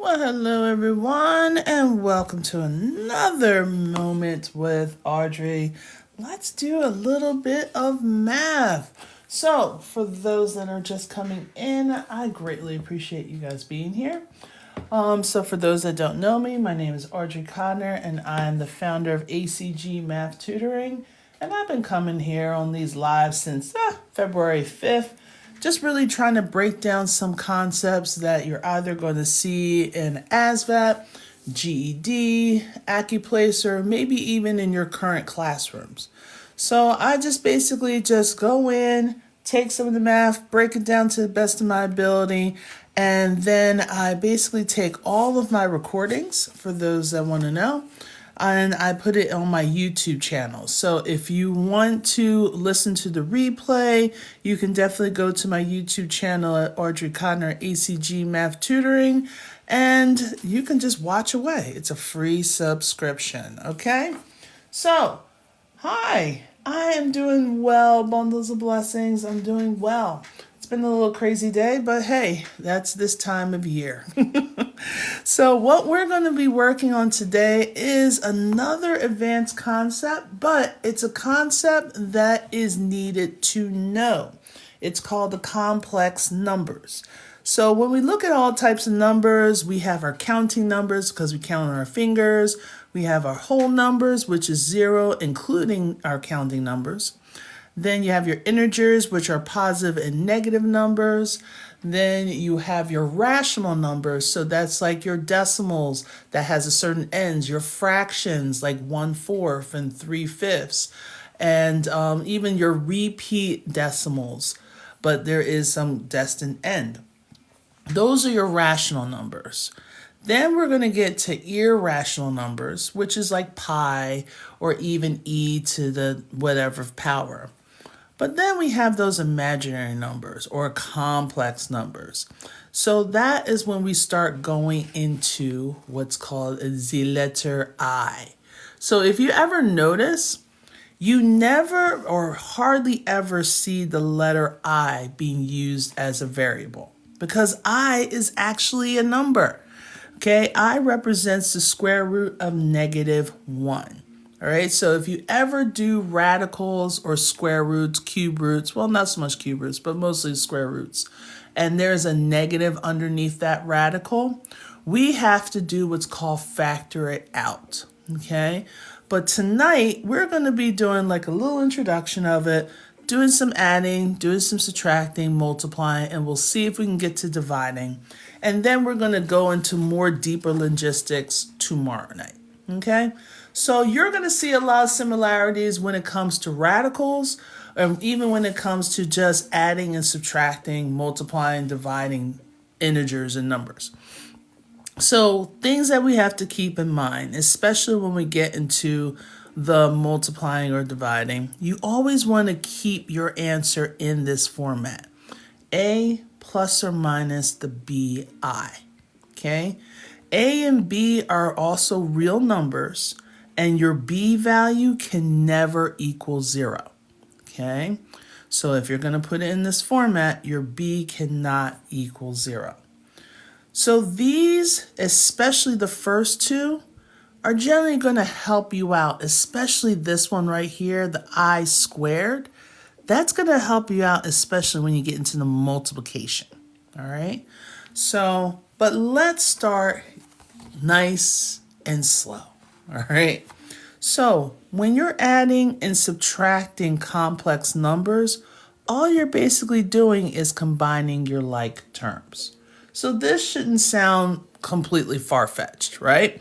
Well, hello everyone, and welcome to another moment with Audrey. Let's do a little bit of math. So, for those that are just coming in, I greatly appreciate you guys being here. So for those that don't know me, my name is Audrey Codner, and I am the founder of ACG Math Tutoring. And I've been coming here on these lives since February 5th, just really trying to break down some concepts that you're either going to see in ASVAB, GED, ACCUPLACER, maybe even in your current classrooms. So I just basically just go in, take some of the math, break it down to the best of my ability, and then I basically take all of my recordings, for those that want to know, and I put it on my YouTube channel. So if you want to listen to the replay, you can definitely go to my YouTube channel at Audrey Codner ACG Math Tutoring, and you can just watch away. It's a free subscription, okay? So, hi, I am doing well, bundles of blessings. I'm doing well. It's been a little crazy day, but hey, that's this time of year. So what we're going to be working on today is another advanced concept, but it's a concept that is needed to know. It's called the complex numbers. So when we look at all types of numbers, we have our counting numbers because we count on our fingers. We have our whole numbers, which is 0, including our counting numbers. Then you have your integers, which are positive and negative numbers. Then you have your rational numbers. So that's like your decimals that has a certain ends, your fractions like 1/4 and 3/5, and even your repeat decimals, but there is some destined end. Those are your rational numbers. Then we're going to get to irrational numbers, which is like pi or even e to the whatever power. But then we have those imaginary numbers or complex numbers. So that is when we start going into what's called the letter I. So if you ever notice, you never or hardly ever see the letter I being used as a variable because I is actually a number. Okay, I represents the square root of -1. All right, so if you ever do radicals or square roots, cube roots, well, not so much cube roots, but mostly square roots, and there's a negative underneath that radical, we have to do what's called factor it out, okay? But tonight, we're going to be doing like a little introduction of it, doing some adding, doing some subtracting, multiplying, and we'll see if we can get to dividing. And then we're going to go into more deeper logistics tomorrow night, okay? So you're going to see a lot of similarities when it comes to radicals, and even when it comes to just adding and subtracting, multiplying, dividing integers and numbers. So things that we have to keep in mind, especially when we get into the multiplying or dividing, you always want to keep your answer in this format. A plus or minus the BI, okay? A and B are also real numbers, and your B value can never equal 0, okay? So if you're going to put it in this format, your B cannot equal 0. So these, especially the first two, are generally going to help you out, especially this one right here, the I squared. That's going to help you out, especially when you get into the multiplication, all right? So, but let's start nice and slow, all right? So when you're adding and subtracting complex numbers, all you're basically doing is combining your like terms. So this shouldn't sound completely far-fetched, right?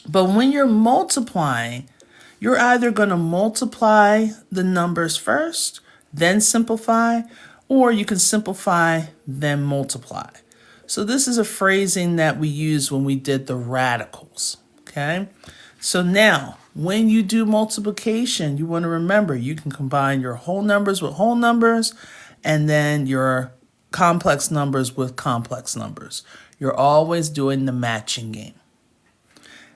But when you're multiplying, you're either going to multiply the numbers first, then simplify, or you can simplify, then multiply. So this is a phrasing that we used when we did the radicals, okay? So now, when you do multiplication, you want to remember you can combine your whole numbers with whole numbers, and then your complex numbers with complex numbers. You're always doing the matching game.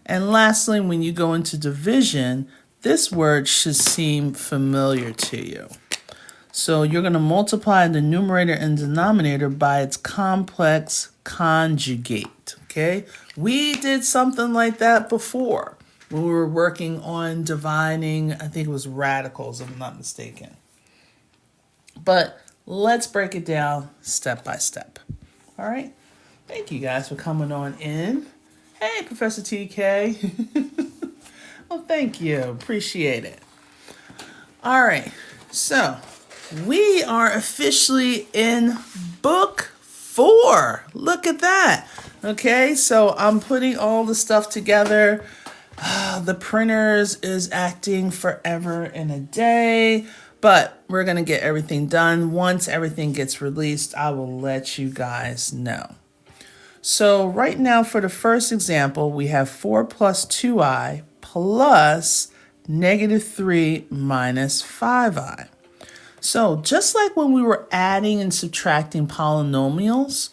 And lastly, when you go into division, this word should seem familiar to you. So you're going to multiply the numerator and denominator by its complex conjugate, okay? We did something like that before when we were working on dividing, I think it was radicals, if I'm not mistaken. But let's break it down step by step. All right? Thank you guys for coming on in. Hey, Professor TK. Well, thank you. Appreciate it. All right. So we are officially in book 4. Look at that. Okay, so I'm putting all the stuff together. The printers is acting forever and a day, but we're going to get everything done. Once everything gets released, I will let you guys know. So right now for the first example, we have 4 plus 2i plus negative 3 minus 5i. So just like when we were adding and subtracting polynomials,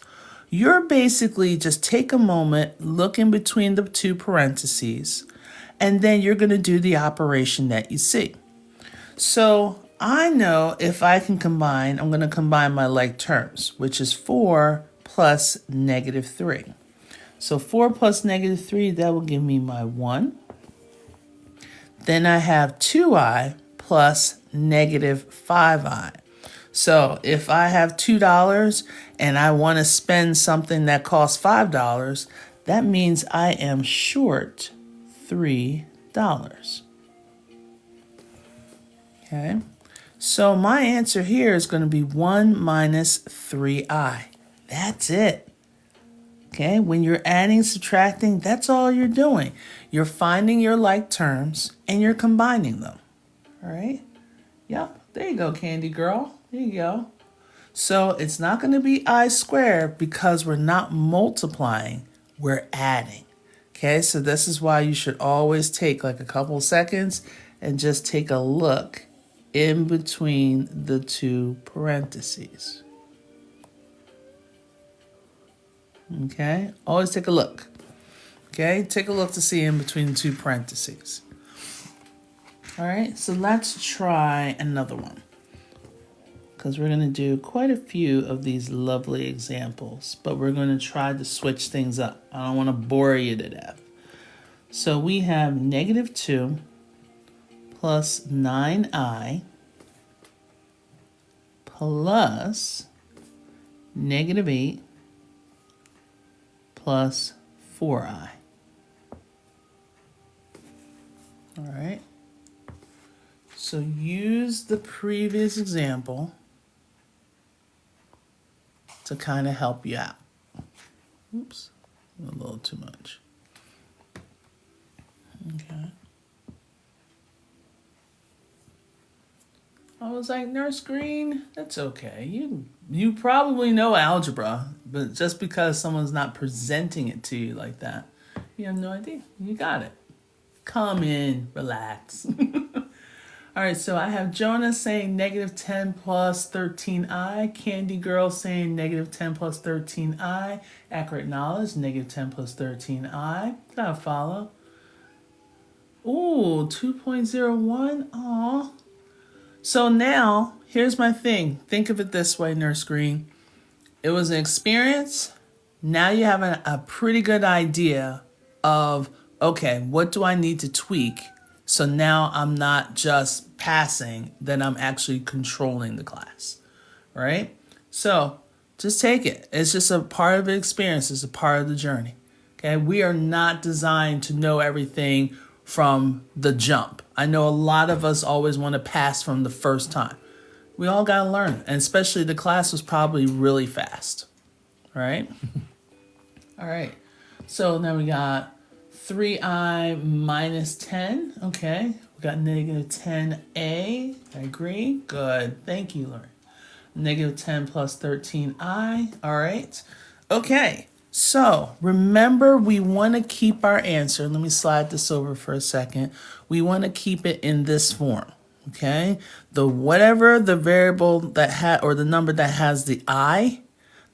you're basically just take a moment, look in between the two parentheses, and then you're going to do the operation that you see. So I know if I can combine, I'm going to combine my like terms, which is 4 plus negative 3. So 4 plus negative 3, that will give me my 1. Then I have 2i plus negative 5i. So if I have $2 and I want to spend something that costs $5, that means I am short $3. Okay, so my answer here is going to be 1 minus 3i. That's it. Okay, when you're adding, subtracting, that's all you're doing. You're finding your like terms and you're combining them. All right? Yep, there you go, Candy Girl. There you go. So it's not going to be I squared because we're not multiplying, we're adding. Okay, so this is why you should always take like a couple seconds and just take a look in between the two parentheses. Okay, always take a look. Okay, take a look to see in between the two parentheses. All right, so let's try another one, because we're going to do quite a few of these lovely examples, but we're going to try to switch things up. I don't want to bore you to death. So we have negative 2 plus 9i plus negative 8 plus 4i. All right. So use the previous example to kind of help you out. Oops, a little too much. Okay. I was like, Nurse Green, that's okay. You probably know algebra, but just because someone's not presenting it to you like that, you have no idea. You got it. Come in, relax. All right, so I have Jonah saying negative 10 plus 13i. Candy Girl saying negative 10 plus 13i. Accurate knowledge, negative 10 plus 13i. Gotta follow. Ooh, 2.01. Aw. So now, here's my thing. Think of it this way, Nurse Green. It was an experience. Now you have a pretty good idea of, okay, what do I need to tweak? So now I'm not just passing, then I'm actually controlling the class, right? So just take it. It's just a part of the experience. It's a part of the journey, okay? We are not designed to know everything from the jump. I know a lot of us always want to pass from the first time. We all got to learn, and especially the class was probably really fast, right? All right, so now we got 3i minus 10. Okay, we got negative 10a. I agree. Good. Thank you, Lauren. Negative 10 plus 13i. All right. Okay, so remember, we want to keep our answer. Let me slide this over for a second. We want to keep it in this form. Okay, whatever the variable that or the number that has the I,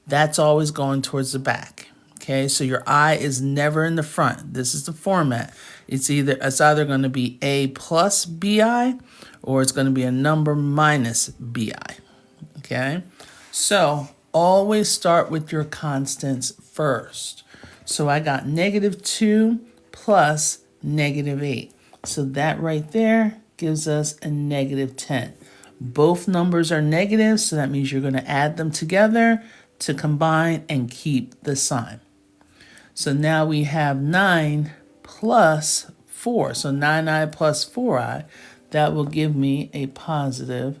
that's always going towards the back. Okay, so your I is never in the front. This is the format. It's either going to be A plus BI, or it's going to be a number minus BI. Okay, so always start with your constants first. So I got -2 plus -8. So that right there gives us a -10. Both numbers are negative, so that means you're going to add them together to combine and keep the sign. So now we have 9 plus 4. So 9i plus 4i, that will give me a positive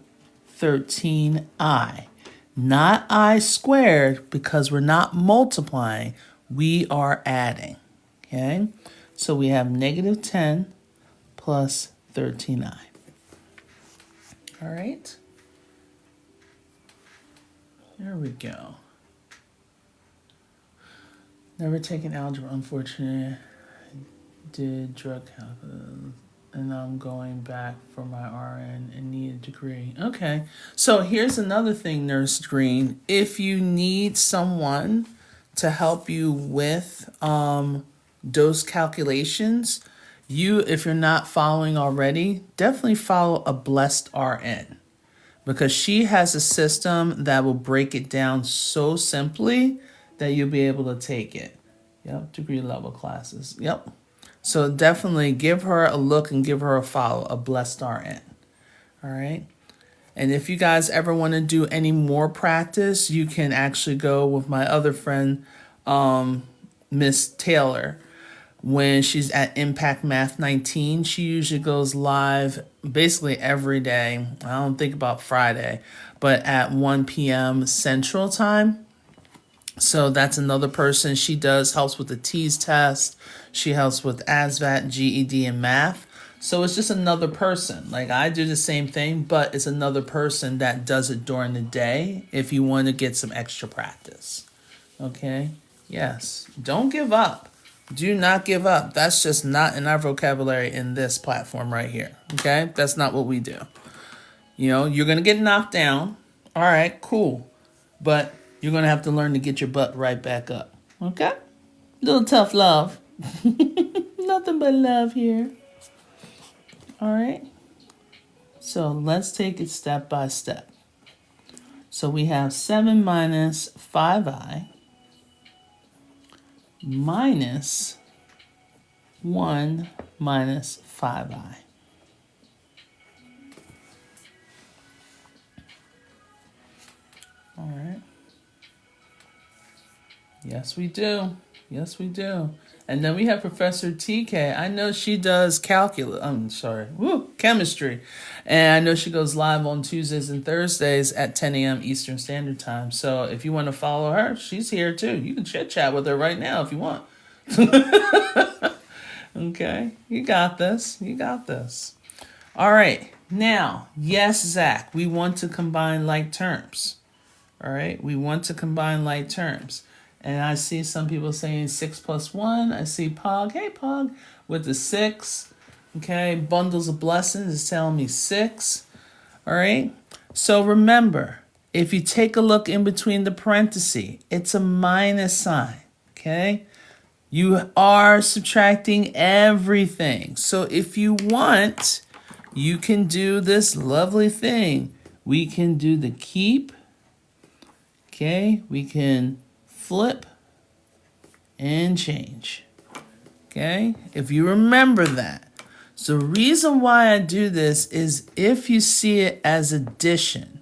13i. Not I squared, because we're not multiplying, we are adding. Okay, so we have -10 plus 13i. All right, there we go. Never taken algebra, unfortunately. Did drug calculus, and I'm going back for my RN and need a degree. Okay, so here's another thing, Nurse Green. If you need someone to help you with those calculations, if you're not following already, definitely follow a blessed RN, because she has a system that will break it down so simply that you'll be able to take it. Yep, degree level classes. Yep. So definitely give her a look and give her a follow, a blessed RN. All right. And if you guys ever want to do any more practice, you can actually go with my other friend, Miss Taylor. When she's at Impact Math 19, she usually goes live basically every day. I don't think about Friday, but at 1 p.m. Central Time. So that's another person. She helps with the TEAS test. She helps with ASVAB, GED, and math. So it's just another person. Like, I do the same thing, but it's another person that does it during the day if you want to get some extra practice. Okay? Yes. Don't give up. Do not give up. That's just not in our vocabulary in this platform right here. Okay? That's not what we do. You know, you're going to get knocked down. All right, cool. But you're going to have to learn to get your butt right back up. Okay? Little tough love. Nothing but love here. All right? So let's take it step by step. So we have 7 minus 5i minus 1 minus 5i. All right. Yes, we do. Yes, we do. And then we have Professor TK. I know she does chemistry. And I know she goes live on Tuesdays and Thursdays at 10 a.m. Eastern Standard Time. So if you want to follow her, she's here too. You can chit-chat with her right now if you want. Okay, you got this. You got this. All right. Now, yes, Zach, we want to combine like terms. All right, we want to combine like terms. And I see some people saying 6 plus 1. I see Pog. Hey, Pog, with the 6. Okay, bundles of blessings is telling me 6. All right. So remember, if you take a look in between the parentheses, it's a minus sign. Okay. You are subtracting everything. So if you want, you can do this lovely thing. We can do the keep. Okay. We can flip and change. Okay, if you remember that. So the reason why I do this is if you see it as addition,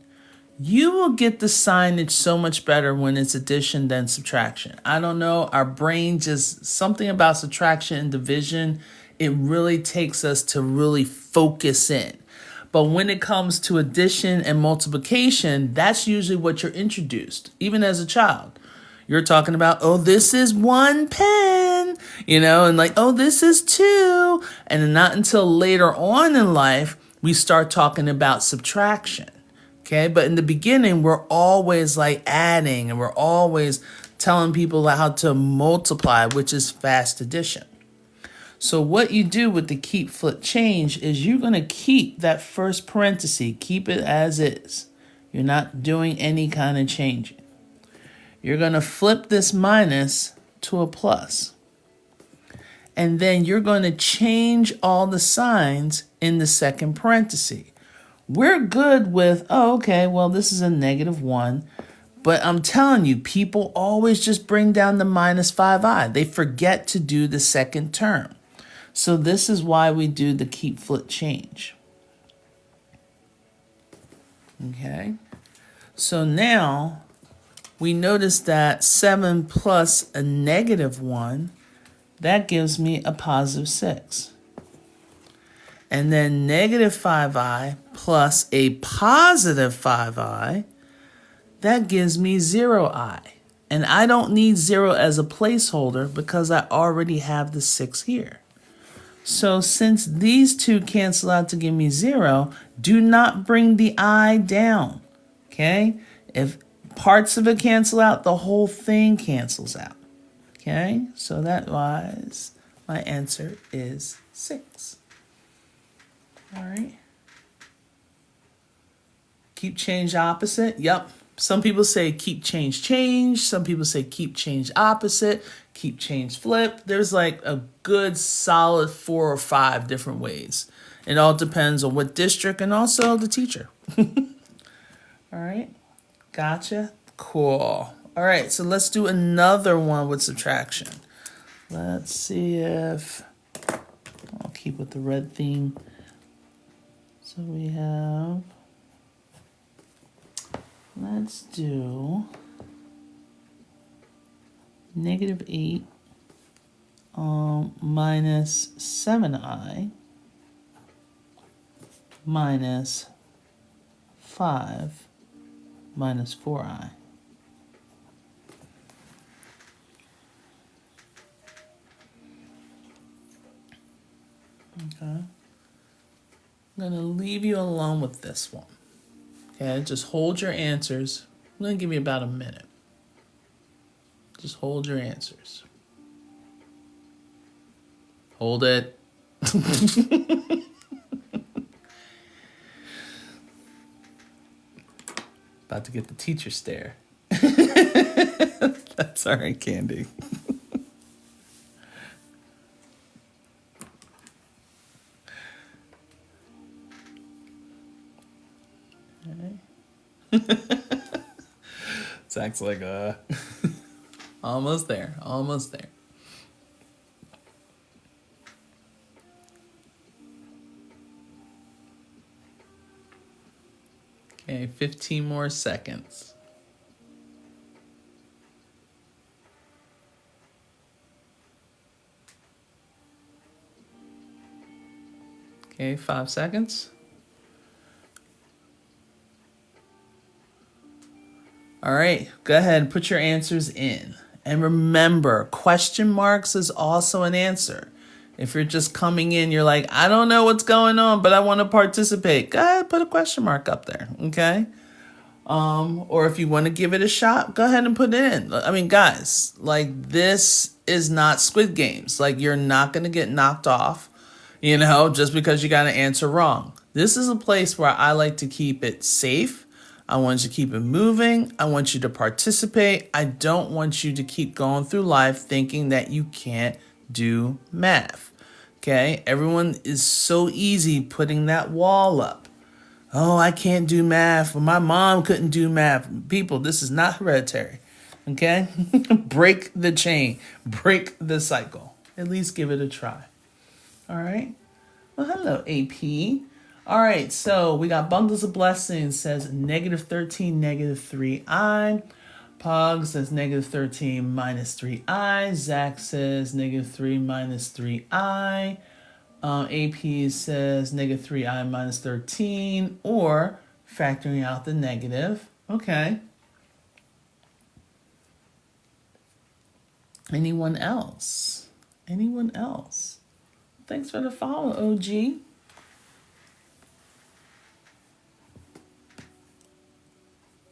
you will get the signage so much better when it's addition than subtraction. I don't know, our brain just, something about subtraction and division, it really takes us to really focus in. But when it comes to addition and multiplication, that's usually what you're introduced, even as a child. You're talking about, oh, this is 1 pen, you know, and like, oh, this is 2. And not until later on in life, we start talking about subtraction. Okay. But in the beginning, we're always like adding, and we're always telling people how to multiply, which is fast addition. So what you do with the keep, flip, change is you're going to keep that first parenthesis, keep it as is. You're not doing any kind of changing. You're going to flip this minus to a plus. And then you're going to change all the signs in the second parenthesis. We're good with, oh, okay, well, this is a -1. But I'm telling you, people always just bring down the minus 5i. They forget to do the second term. So this is why we do the keep flip change. Okay. So now we notice that 7 plus a negative 1, that gives me a positive 6. And then negative 5i plus a positive 5i, that gives me 0i. And I don't need 0 as a placeholder because I already have the 6 here. So since these two cancel out to give me 0, do not bring the I down. Okay? If parts of it cancel out, the whole thing cancels out. Okay? So that was, my answer is 6. All right. Keep change opposite. Yep. Some people say keep change change. Some people say keep change opposite. Keep change flip. There's like a good solid 4 or 5 different ways. It all depends on what district and also the teacher. All right. Gotcha. Cool. All right. So let's do another one with subtraction. Let's see if I'll keep with the red theme. So we have, let's do negative 8 minus 7i minus 5 minus 4i. Okay. I'm going to leave you alone with this one. Okay, just hold your answers. I'm going to give you about a minute. Just hold your answers. Hold it. About to get the teacher stare. That's all right, Candy. Zach's like, almost there, almost there. Okay, 15 more seconds. Okay, 5 seconds. All right, go ahead and put your answers in. And remember, question marks is also an answer. If you're just coming in, you're like, I don't know what's going on, but I want to participate. Go ahead, put a question mark up there, okay? Or if you want to give it a shot, go ahead and put it in. I mean, guys, like, this is not Squid Games. Like, you're not going to get knocked off, you know, just because you got an answer wrong. This is a place where I like to keep it safe. I want you to keep it moving. I want you to participate. I don't want you to keep going through life thinking that you can't do math. Okay? Everyone is so easy putting that wall up. Oh, I can't do math. Well, my mom couldn't do math. People, this is not hereditary. Okay? Break the chain. Break the cycle. At least give it a try. All right? Well, hello, AP. All right, so we got bundles of blessings, says negative 13, negative 3i. Pog says negative 13 minus 3i. Zach says negative 3 minus 3i. AP says negative 3i minus 13, or factoring out the negative. Okay. Anyone else? Anyone else? Thanks for the follow, OG.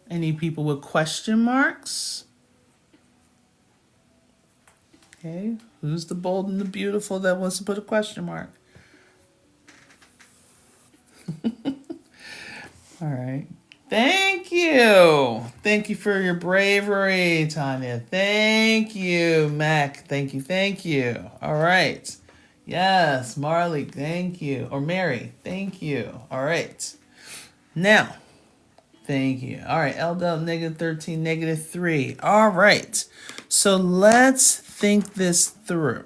Any people with question marks? Okay, who's the bold and the beautiful that wants to put a question mark? All right. Thank you. Thank you for your bravery, Tanya. Thank you, Mac. Thank you. Thank you. All right. Yes, Marley. Thank you. Or Mary. Thank you. All right. Now, Thank you. All right, L del negative 13, negative 3. All right, so let's think this through.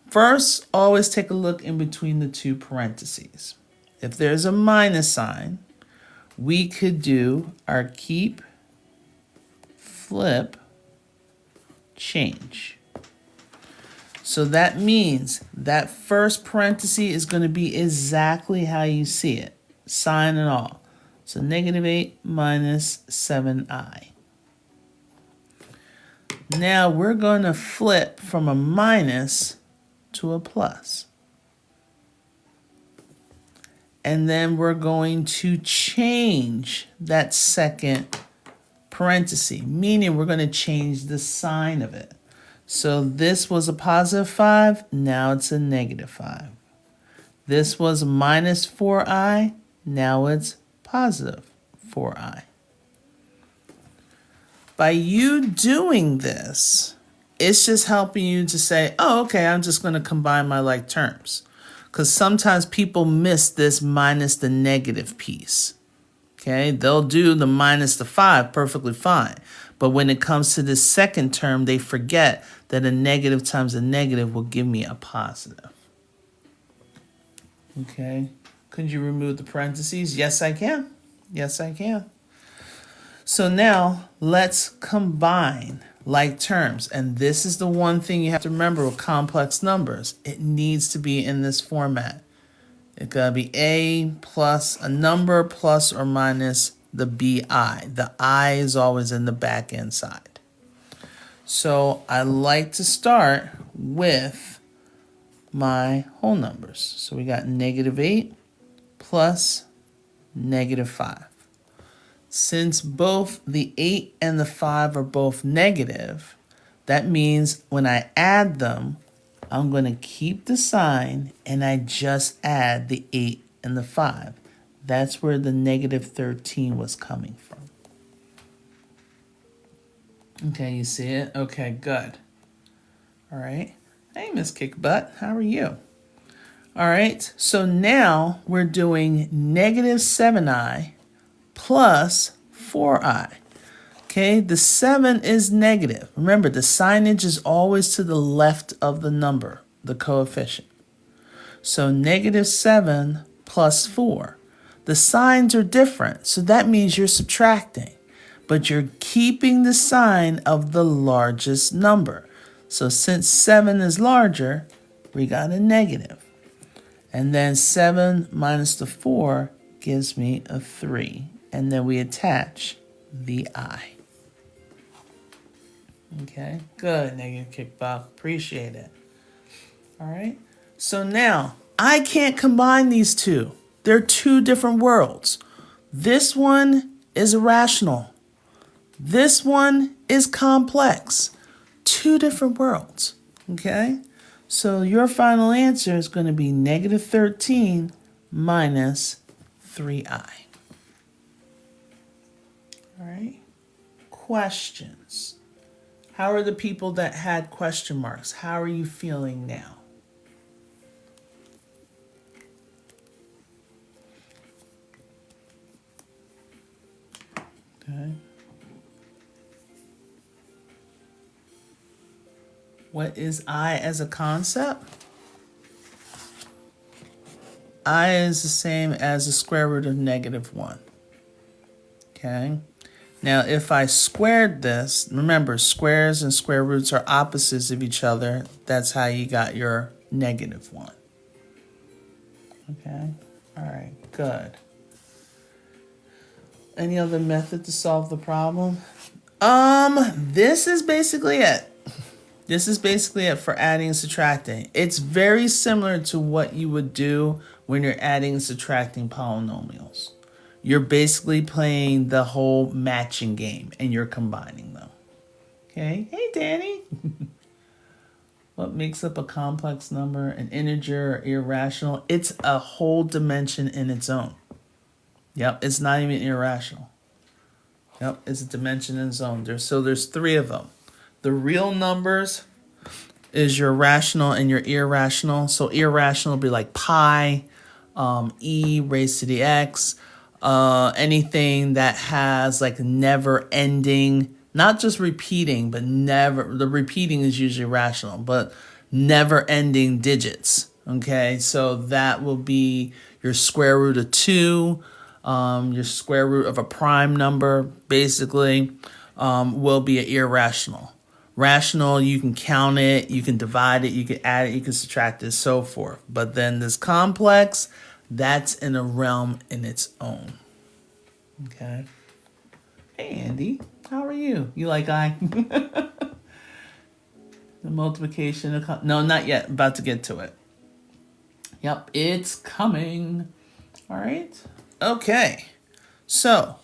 First, always take a look in between the two parentheses. If there's a minus sign, we could do our keep, flip, change. So that means that first parenthesis is going to be exactly how you see it, sign and all. So negative 8 minus 7i. Now we're going to flip from a minus to a plus. And then we're going to change that second parenthesis, meaning we're going to change the sign of it. So this was a positive 5, now it's a negative 5. This was minus 4i, now it's positive 4i. By you doing this, it's just helping you to say, oh, okay, I'm just going to combine my like terms. Because sometimes people miss this minus the negative piece. Okay, they'll do the minus the 5 perfectly fine. But when it comes to this second term, they forget that a negative times a negative will give me a positive. Okay, could you remove the parentheses? Yes, I can. Yes, I can. So now let's combine like terms. And this is the one thing you have to remember with complex numbers. It needs to be in this format. It's going to be a plus a number plus or minus the bi. The I is always in the back end side. So I like to start with my whole numbers. So we got negative 8 plus negative 5. Since both the 8 and the 5 are both negative, that means when I add them, I'm going to keep the sign and I just add the 8 and the 5. That's where the negative 13 was coming from. Okay, you see it? Okay, good. All right. Hey, Miss Kickbutt, how are you? All right, so now we're doing negative 7i plus 4i. Okay, the 7 is negative. Remember, the signage is always to the left of the number, the coefficient. So negative 7 plus 4. The signs are different, so that means you're subtracting, but you're keeping the sign of the largest number. So since 7 is larger, we got a negative. And then 7 minus the 4 gives me a 3. And then we attach the I. Okay, good, negative kickback. Appreciate it. All right, so now I can't combine these two. They're two different worlds. This one is irrational. This one is complex. Two different worlds. Okay, so your final answer is going to be negative 13 minus 3i. All right, questions. How are the people that had question marks? How are you feeling now? Okay. What is I as a concept? I is the same as the square root of negative 1. Okay. Now, if I squared this, remember, squares and square roots are opposites of each other. That's how you got your negative 1. Okay. All right. Good. Any other method to solve the problem? This is basically it. This is basically it for adding and subtracting. It's very similar to what you would do when you're adding and subtracting polynomials. You're basically playing the whole matching game and you're combining them. Okay, hey Danny. What makes up a complex number, an integer or irrational? It's a whole dimension in its own. Yep, it's not even irrational. Yep, it's a dimension in its own. There's 3 of them. The real numbers is your rational and your irrational. So irrational would be like pi, e raised to the x. anything that has like never ending, not just repeating, but never, the repeating is usually rational, but never ending digits. Okay, so that will be your square root of 2, your square root of a prime number, basically, will be an irrational. Rational, you can count it, you can divide it, you can add it, you can subtract it, so forth. But then this complex, that's in a realm in its own. Okay. Hey, Andy, how are you? You like I? The multiplication of... No, not yet. About to get to it. Yep, it's coming. All right. Okay. So,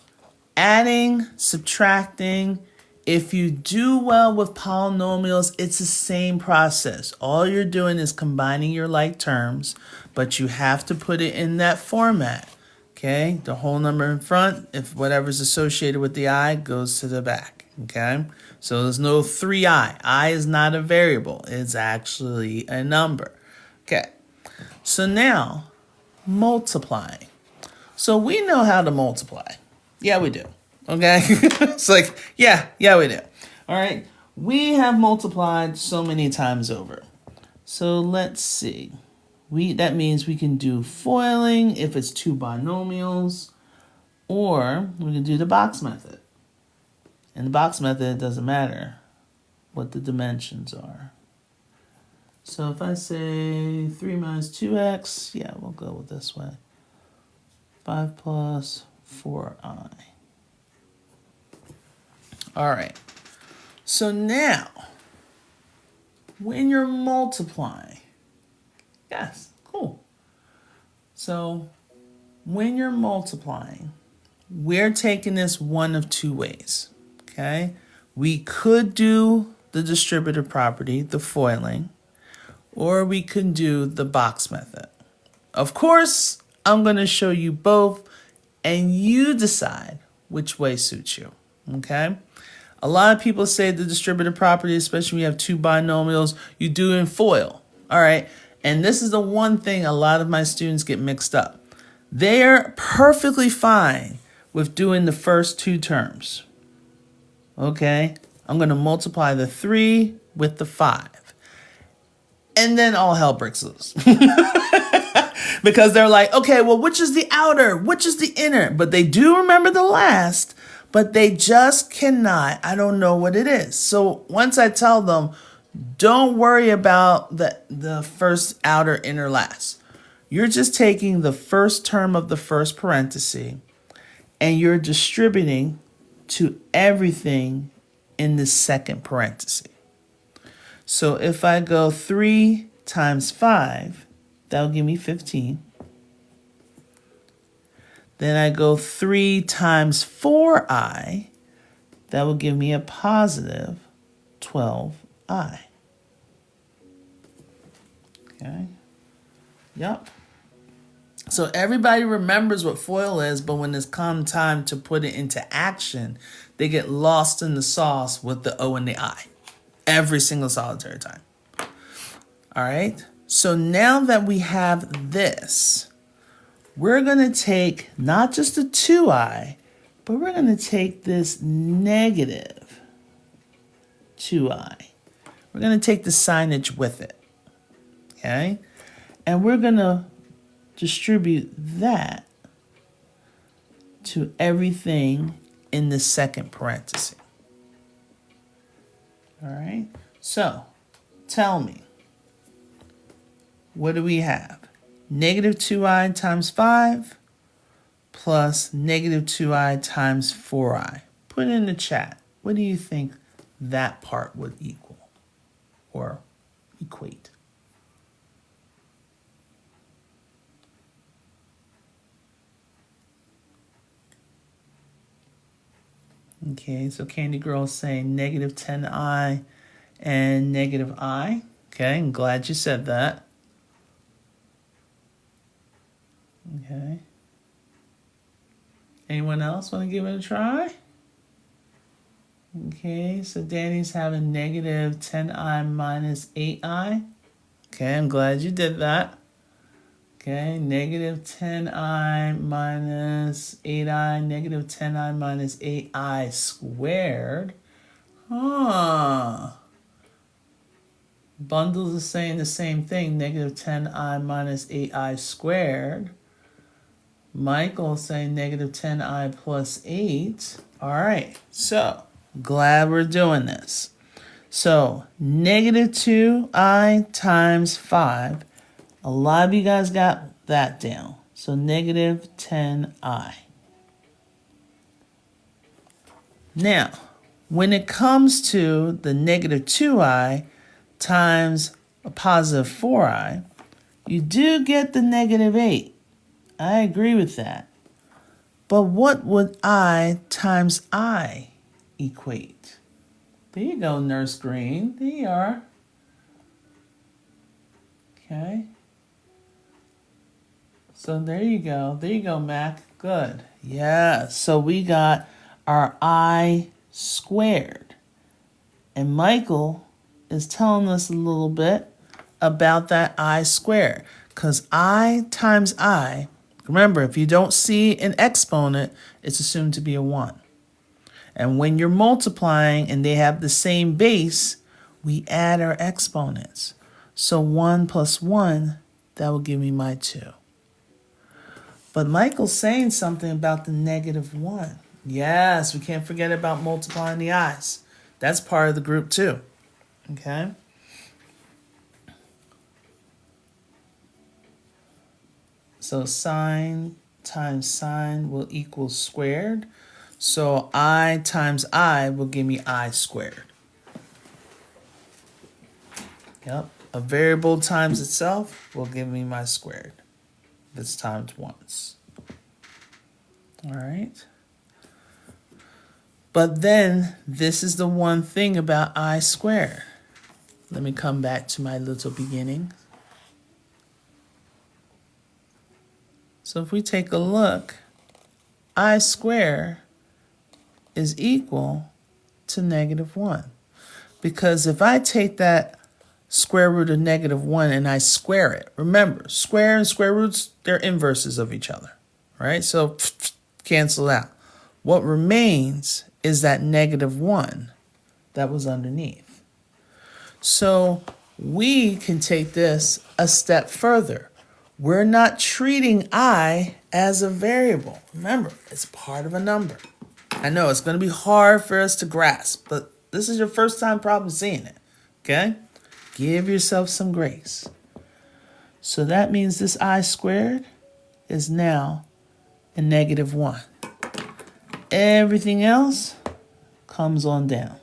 adding, subtracting. If you do well with polynomials, it's the same process. All you're doing is combining your like terms, but you have to put it in that format. Okay, the whole number in front, if whatever's associated with the I goes to the back. Okay, so there's no 3i. I is not a variable. It's actually a number. Okay, so now multiplying. So we know how to multiply. Yeah, we do. Okay, it's like, yeah, we do. All right, we have multiplied so many times over. So let's see. That means we can do foiling if it's two binomials, or we can do the box method. In the box method, it doesn't matter what the dimensions are. So if I say 3 minus 2x, yeah, we'll go with this way. 5 plus 4i. All right. So now, when you're multiplying, yes, cool. So when you're multiplying, we're taking this one of two ways, okay? We could do the distributive property, the foiling, or we can do the box method. Of course, I'm going to show you both, and you decide which way suits you, okay? A lot of people say the distributive property, especially when you have two binomials, you do in FOIL, all right? And this is the one thing a lot of my students get mixed up. They're perfectly fine with doing the first two terms, okay? I'm going to multiply the 3 with the 5. And then all hell breaks loose. Because they're like, okay, well, which is the outer? Which is the inner? But they do remember the last, but they just cannot. I don't know what it is. So once I tell them, don't worry about the first, outer, inner, last. You're just taking the first term of the first parenthesis and you're distributing to everything in the second parenthesis. So if I go 3 times 5, that'll give me 15. Then I go 3 times 4i, that will give me a positive 12i. Okay. Yep. So everybody remembers what FOIL is, but when it's come time to put it into action, they get lost in the sauce with the O and the I. Every single solitary time. All right. So now that we have this, we're going to take not just the 2i, but we're going to take this negative 2i. We're going to take the signage with it. Okay. And we're going to distribute that to everything in the second parenthesis. All right. So tell me, what do we have? Negative 2i times 5 plus negative 2i times 4i. Put it in the chat. What do you think that part would equal or equate? Okay, so Candy Girl is saying negative 10i and negative I. Okay, I'm glad you said that. Okay. Anyone else want to give it a try? Okay, so Danny's having negative 10i minus 8i. Okay, I'm glad you did that. Okay, negative 10i minus 8i, negative 10i minus 8i squared. Bundles are saying the same thing, negative 10i minus 8i squared. Michael's saying negative 10i plus 8. All right, so glad we're doing this. So negative 2i times 5. A lot of you guys got that down. So negative 10i. Now, when it comes to the negative 2i times a positive 4i, you do get the negative 8. I agree with that. But what would I times I equate? There you go, Nurse Green. There you are. Okay. So there you go. There you go, Mac. Good. Yeah. So we got our I squared. And Michael is telling us a little bit about that I squared. Because I times I, remember, if you don't see an exponent, it's assumed to be a 1. And when you're multiplying and they have the same base, we add our exponents. So 1 plus 1, that will give me my 2. But Michael's saying something about the negative 1. Yes, we can't forget about multiplying the i's. That's part of the group too. Okay? So sine times sine will equal squared. So I times I will give me I squared. Yep. A variable times itself will give me my squared. It's times once. All right. But then this is the one thing about I squared. Let me come back to my little beginning. So if we take a look, I squared is equal to negative 1. Because if I take that square root of negative 1 and I square it, remember, square and square roots, they're inverses of each other, right? So cancel out. What remains is that negative 1 that was underneath. So we can take this a step further. We're not treating I as a variable. Remember, it's part of a number. I know it's going to be hard for us to grasp, but this is your first time probably seeing it, okay? Give yourself some grace. So that means this I squared is now a negative 1. Everything else comes on down.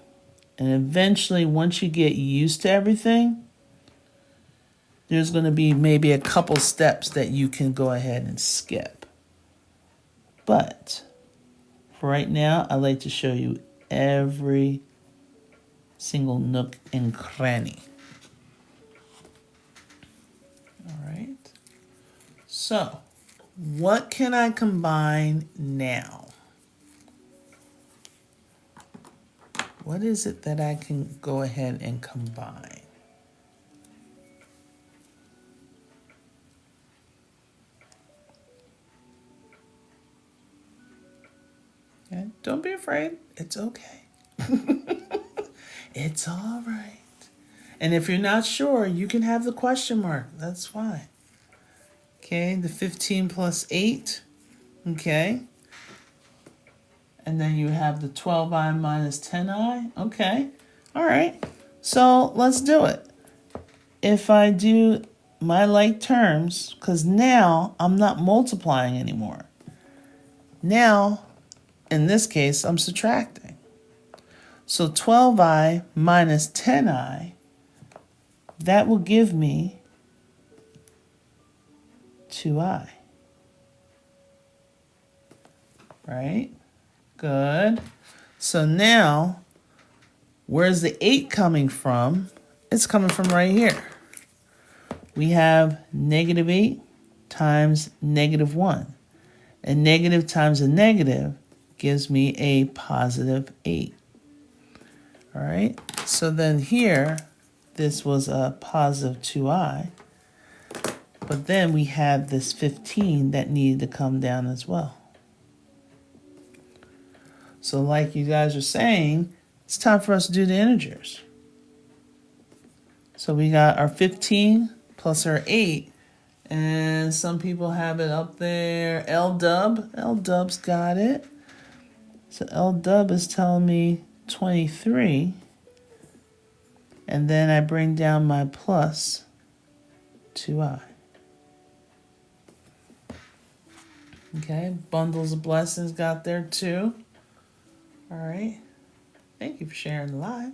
And eventually, once you get used to everything, there's going to be maybe a couple steps that you can go ahead and skip. But for right now, I'd like to show you every single nook and cranny. All right. So, what can I combine now? What is it that I can go ahead and combine? Okay. Don't be afraid. It's okay. It's all right. And if you're not sure, you can have the question mark. That's fine. Okay, the 15 plus 8. Okay. And then you have the 12i minus 10i. Okay. All right. So let's do it. If I do my like terms, because now I'm not multiplying anymore. Now, in this case, I'm subtracting. So 12i minus 10i, that will give me 2i. Right? Good. So now, where's the 8 coming from? It's coming from right here. We have negative 8 times negative 1. And negative times a negative gives me a positive 8. All right. So then here, this was a positive 2i. But then we have this 15 that needed to come down as well. So like you guys are saying, it's time for us to do the integers. So we got our 15 plus our 8. And some people have it up there. L-dub. L-dub's got it. So L-dub is telling me 23. And then I bring down my plus 2i. Okay, bundles of blessings got there too. All right. Thank you for sharing live.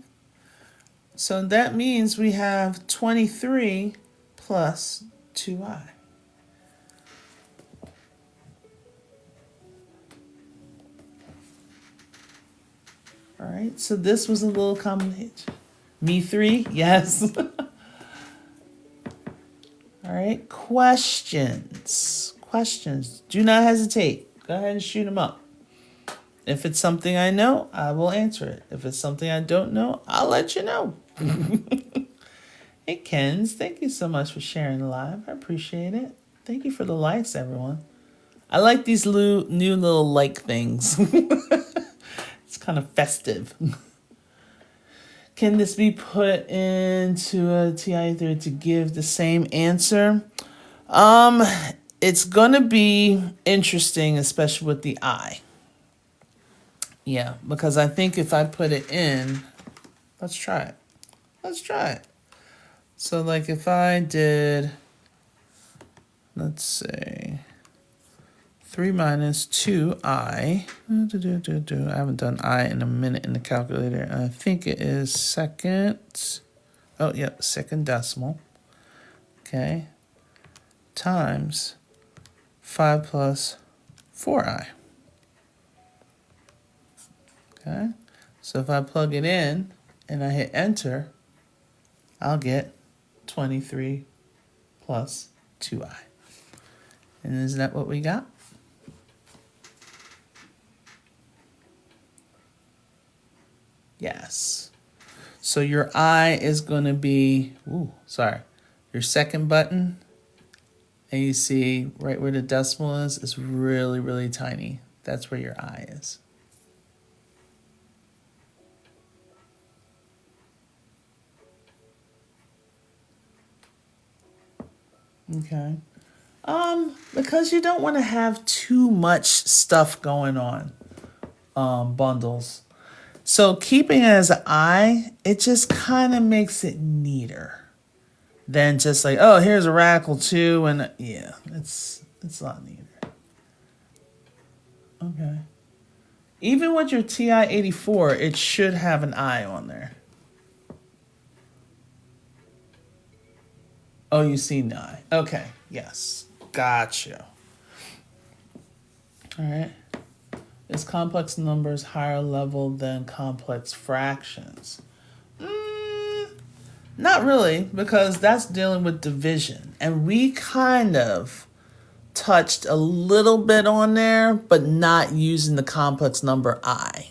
So that means we have 23 plus 2i. All right, so this was a little combination. Me 3, yes. All right, questions. Questions. Do not hesitate. Go ahead and shoot them up. If it's something I know, I will answer it. If it's something I don't know, I'll let you know. Hey, Kens, thank you so much for sharing live. I appreciate it. Thank you for the likes, everyone. I like these new little like things. It's kind of festive. Can this be put into a TI to give the same answer? It's going to be interesting, especially with the I. Yeah, because I think if I put it in, let's try it. Let's try it. So like if I did, let's say, 3 minus 2i. I haven't done I in a minute in the calculator. I think it is second. Oh, yeah, second decimal. Okay. Times 5 plus 4i. Okay. So if I plug it in and I hit enter, I'll get 23 plus 2i. And is that what we got? Yes. So your I is going to be, your second button. And you see right where the decimal is really, really tiny. That's where your I is. Okay. Because you don't want to have too much stuff going on. Bundles. So keeping it as an I, it just kind of makes it neater than just like, oh, here's a radical 2, and yeah, it's a lot neater. Okay. Even with your TI-84, it should have an I on there. Oh, you see an I. Okay, yes. Gotcha. All right. Is complex numbers higher level than complex fractions? Not really, because that's dealing with division. And we kind of touched a little bit on there, but not using the complex number I.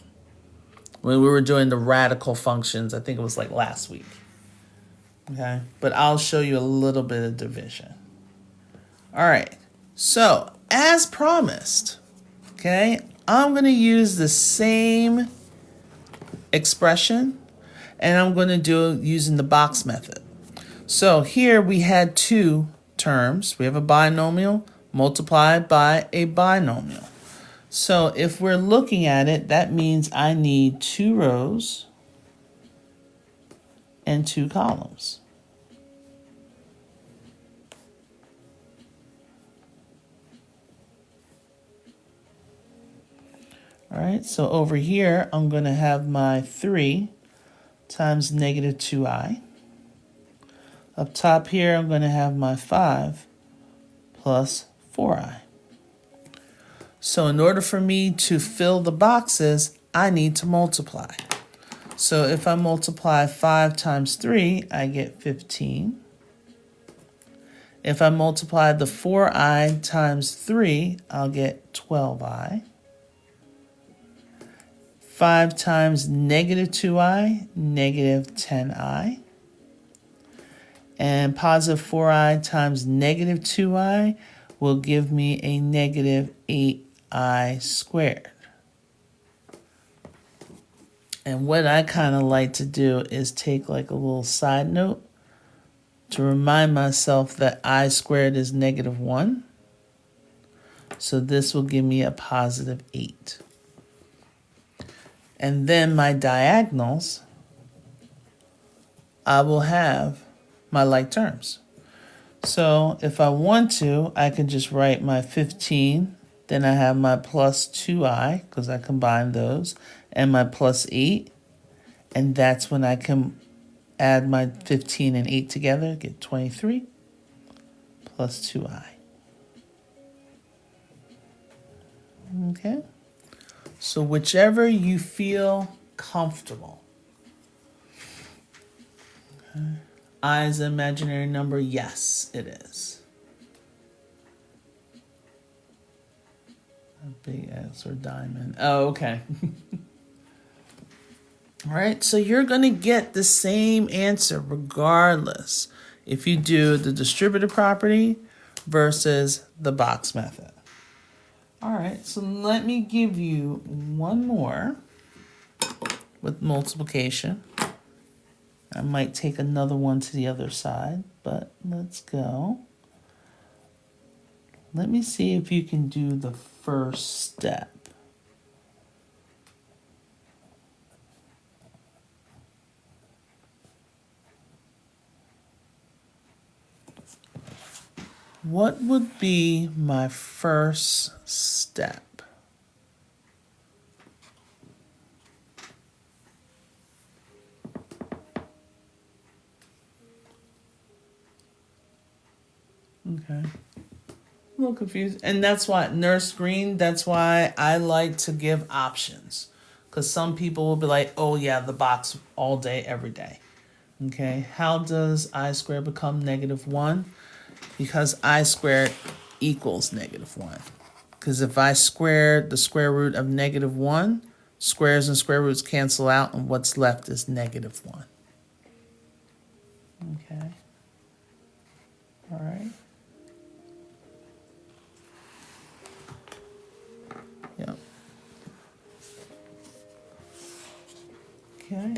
When we were doing the radical functions, I think it was like last week. Okay, but I'll show you a little bit of division. All right, so as promised, okay, I'm going to use the same expression, and I'm going to do it using the box method. So here we had 2 terms. We have a binomial multiplied by a binomial. So if we're looking at it, that means I need 2 rows and 2 columns. All right, so over here, I'm going to have my 3 times negative 2i. Up top here, I'm going to have my 5 plus 4i. So in order for me to fill the boxes, I need to multiply. So if I multiply 5 times 3, I get 15. If I multiply the 4i times 3, I'll get 12i. 5 times negative 2i, negative 10i. And positive 4i times negative 2i will give me a negative 8i squared. And what I kind of like to do is take like a little side note to remind myself that I squared is negative 1. So this will give me a positive 8. And then my diagonals, I will have my like terms. So if I want to, I can just write my 15. Then I have my plus 2i, because I combined those, and my plus 8. And that's when I can add my 15 and 8 together, get 23 plus 2i. Okay? So whichever you feel comfortable. Okay. I is an imaginary number? Yes, it is. A big X or diamond. Oh, okay. All right, so you're going to get the same answer regardless if you do the distributive property versus the box method. All right, so let me give you one more with multiplication. I might take another one to the other side, but let's go. Let me see if you can do the first step. What would be my first step? Okay. A little confused. And that's why, Nurse Green, that's why I like to give options. Because some people will be like, oh yeah, the box all day, every day. Okay. How does I squared become negative 1? Because I squared equals negative 1. Because if I squared the square root of negative 1, squares and square roots cancel out, and what's left is negative 1. Okay. All right. Yep. Okay.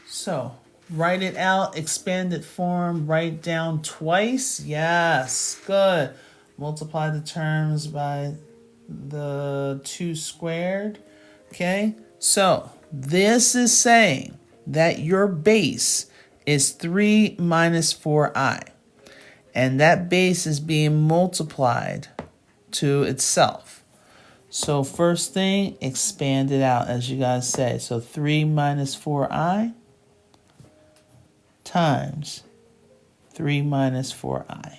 So write it out, expanded form, write down twice. Yes, good. Multiply the terms by the 2 squared. Okay, so this is saying that your base is 3 minus 4i. And that base is being multiplied to itself. So first thing, expand it out, as you guys say. So 3 minus 4i times 3 minus 4i.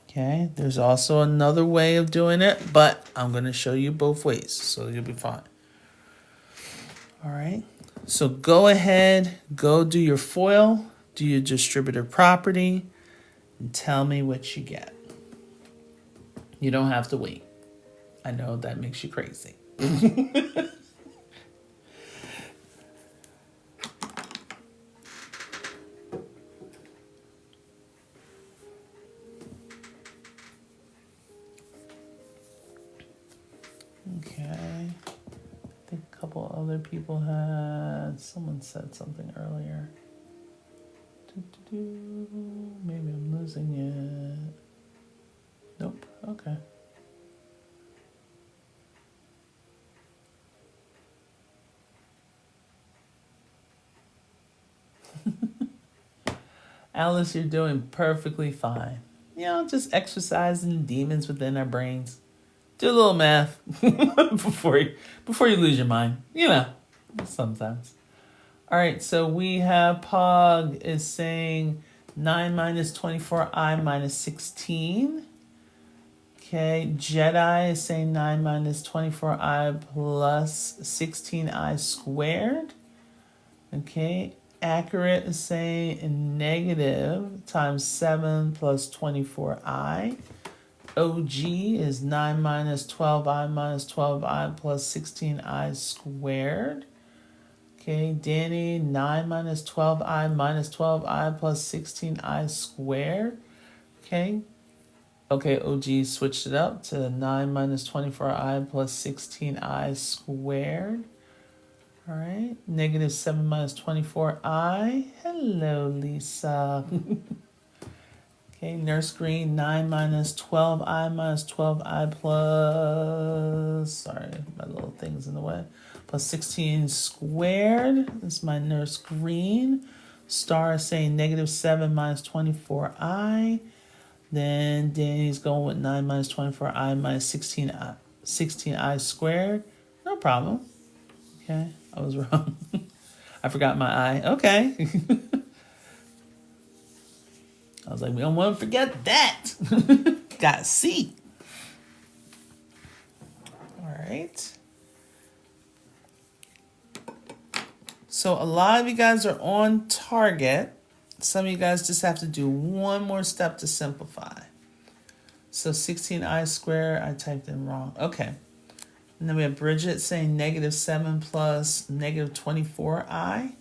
Okay, there's also another way of doing it, but I'm going to show you both ways, so you'll be fine. All right, so go ahead, go do your FOIL, do your distributive property, and tell me what you get. You don't have to wait. I know that makes you crazy. Okay, I think a couple other people had, someone said something earlier. Maybe I'm losing it. Nope, okay. Alice, you're doing perfectly fine. You know, just exercising the demons within our brains. Do a little math before you lose your mind. You know, sometimes. All right, so we have Pog is saying 9 minus 24i minus 16. Okay, Jedi is saying 9 minus 24i plus 16i squared. Okay, Accurate is saying negative times 7 plus 24i. OG is 9 minus 12i minus 12i plus 16i squared. Okay, Danny, 9 minus 12i minus 12i plus 16i squared. Okay. Okay, OG switched it up to 9 minus 24i plus 16i squared. All right, negative 7 minus 24i. Hello, Lisa. Okay, Nurse Green, 9 minus 12i minus 12i plus, sorry, my little thing's in the way, plus 16 squared. This is my Nurse Green. Star is saying negative 7 minus 24i. Then Danny's going with 9 minus 24i minus 16i squared. No problem. Okay, I was wrong. I forgot my I. Okay. I was like, we don't want to forget that. Got C. All right. So a lot of you guys are on target. Some of you guys just have to do one more step to simplify. So 16i squared, I typed in wrong. Okay. And then we have Bridget saying negative 7 plus negative 24i.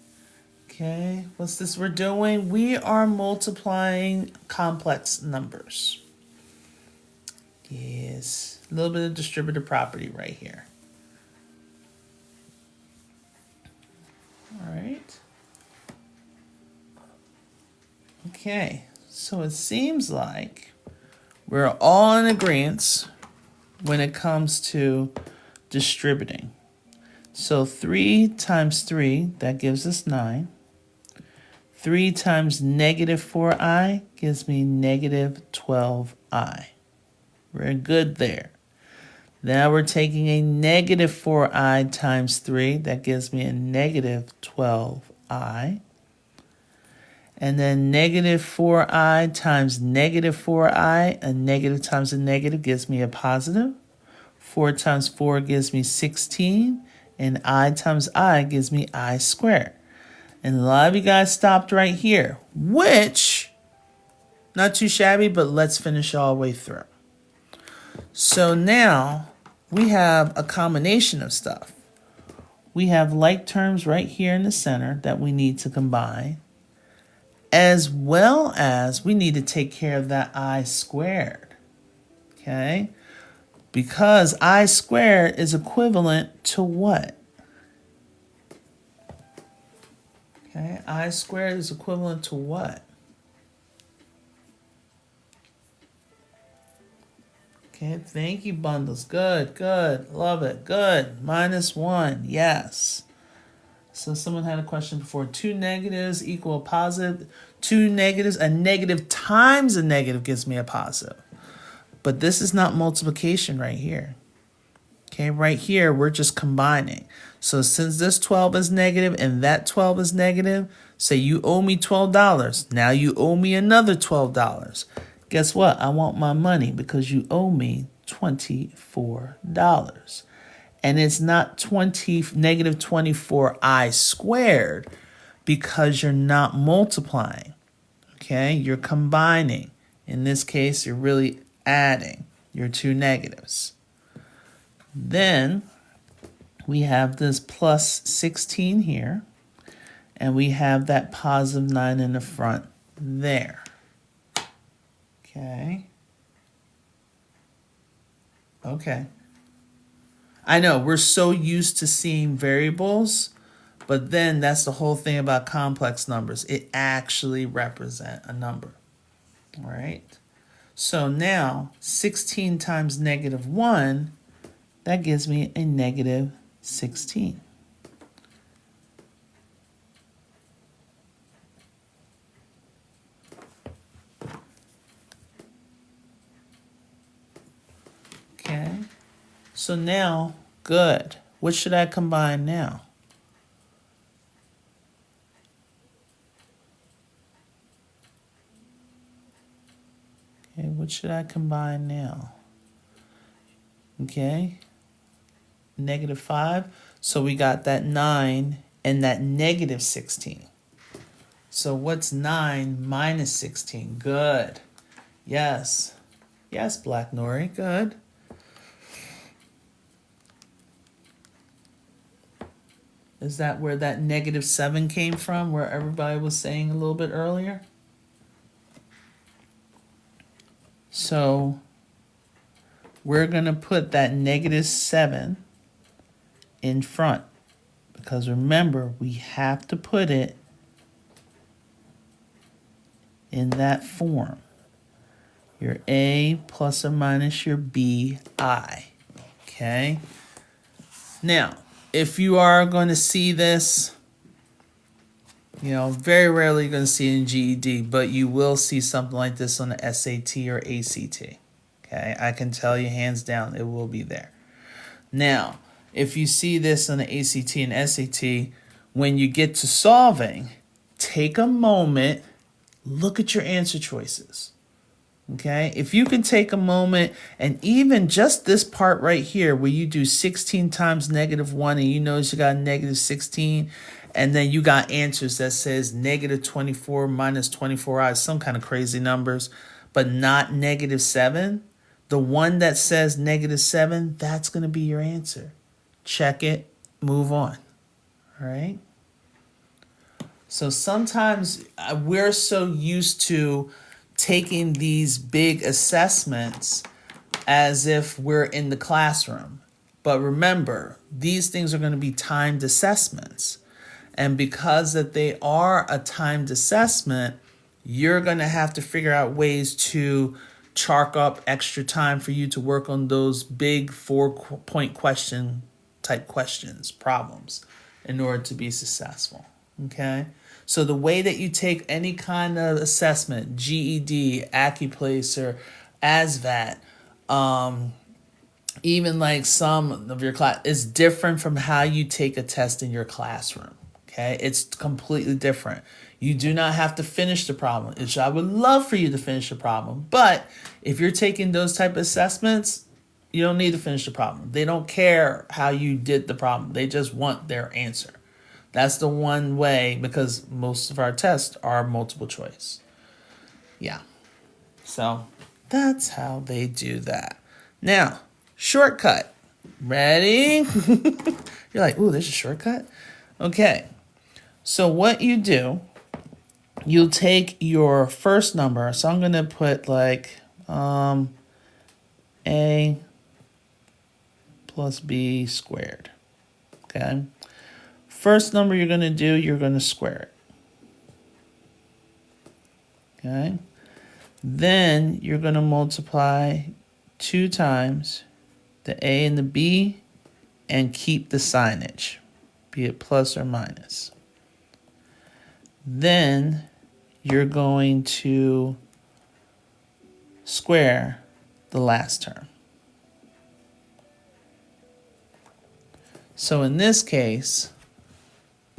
Okay, what's this we're doing? We are multiplying complex numbers. Yes, a little bit of distributive property right here. All right. Okay, so it seems like we're all in agreement when it comes to distributing. So 3 times 3, that gives us 9. 3 times negative 4i gives me negative 12i. We're good there. Now we're taking a negative 4i times 3. That gives me a negative 12i. And then negative 4i times negative 4i, a negative times a negative gives me a positive. 4 times 4 gives me 16. And I times I gives me I squared. And a lot of you guys stopped right here, which, not too shabby, but let's finish all the way through. So now we have a combination of stuff. We have like terms right here in the center that we need to combine, as well as we need to take care of that I squared, okay? Because I squared is equivalent to what? Okay, I squared is equivalent to what? Okay, thank you, bundles. Good, good. Love it. Good. -1. Yes. So someone had a question before. 2 negatives equal a positive. 2 negatives, a negative times a negative gives me a positive. But this is not multiplication right here. Okay, right here, we're just combining. So since this 12 is negative and that 12 is negative, say you owe me $12. Now you owe me another $12. Guess what? I want my money because you owe me $24. And it's not negative 24i squared because you're not multiplying. Okay, you're combining. In this case, you're really adding your two negatives. Then we have this plus 16 here, and we have that positive 9 in the front there. Okay. Okay. I know, we're so used to seeing variables, but then that's the whole thing about complex numbers. It actually represents a number. All right. So now 16 times -1, that gives me a negative 16. Okay. So now, good. What should I combine now? Okay, what should I combine now? Okay, -5. So we got that 9 and that negative 16. So what's 9 minus 16? Good. Yes. Yes, Black Nori. Good. Is that where that -7 came from, where everybody was saying a little bit earlier? So we're going to put that -7 in front, because remember, we have to put it in that form. Your A plus or minus your BI. Okay? Now, if you are going to see this, you know, very rarely you're going to see it in GED, but you will see something like this on the SAT or ACT. Okay? I can tell you hands down it will be there. Now, if you see this on the ACT and SAT, when you get to solving, take a moment, look at your answer choices. Okay, if you can take a moment and even just this part right here where you do 16 times -1 and you notice you got -16, and then you got answers that says -24 minus 24i, some kind of crazy numbers, but not -7. The one that says -7, that's going to be your answer. Check it, move on. All right. So sometimes we're so used to taking these big assessments as if we're in the classroom. But remember, these things are going to be timed assessments. And because that they are a timed assessment, you're going to have to figure out ways to chalk up extra time for you to work on those big 4-point question type questions, problems, in order to be successful. Okay? So the way that you take any kind of assessment, GED, ACCUPLACER, ASVAB, even like some of your class, is different from how you take a test in your classroom. Okay, it's completely different. You do not have to finish the problem. I would love for you to finish the problem, but if you're taking those type of assessments, you don't need to finish the problem. They don't care how you did the problem. They just want their answer. That's the one way, because most of our tests are multiple choice. Yeah. So that's how they do that. Now, shortcut. Ready? You're like, ooh, there's a shortcut? Okay. So what you do, you'll take your first number. So I'm going to put like A plus B squared. Okay. First number you're going to do, you're going to square it. Okay. Then you're going to multiply 2 times the A and the B and keep the signage, be it plus or minus. Then you're going to square the last term. So in this case,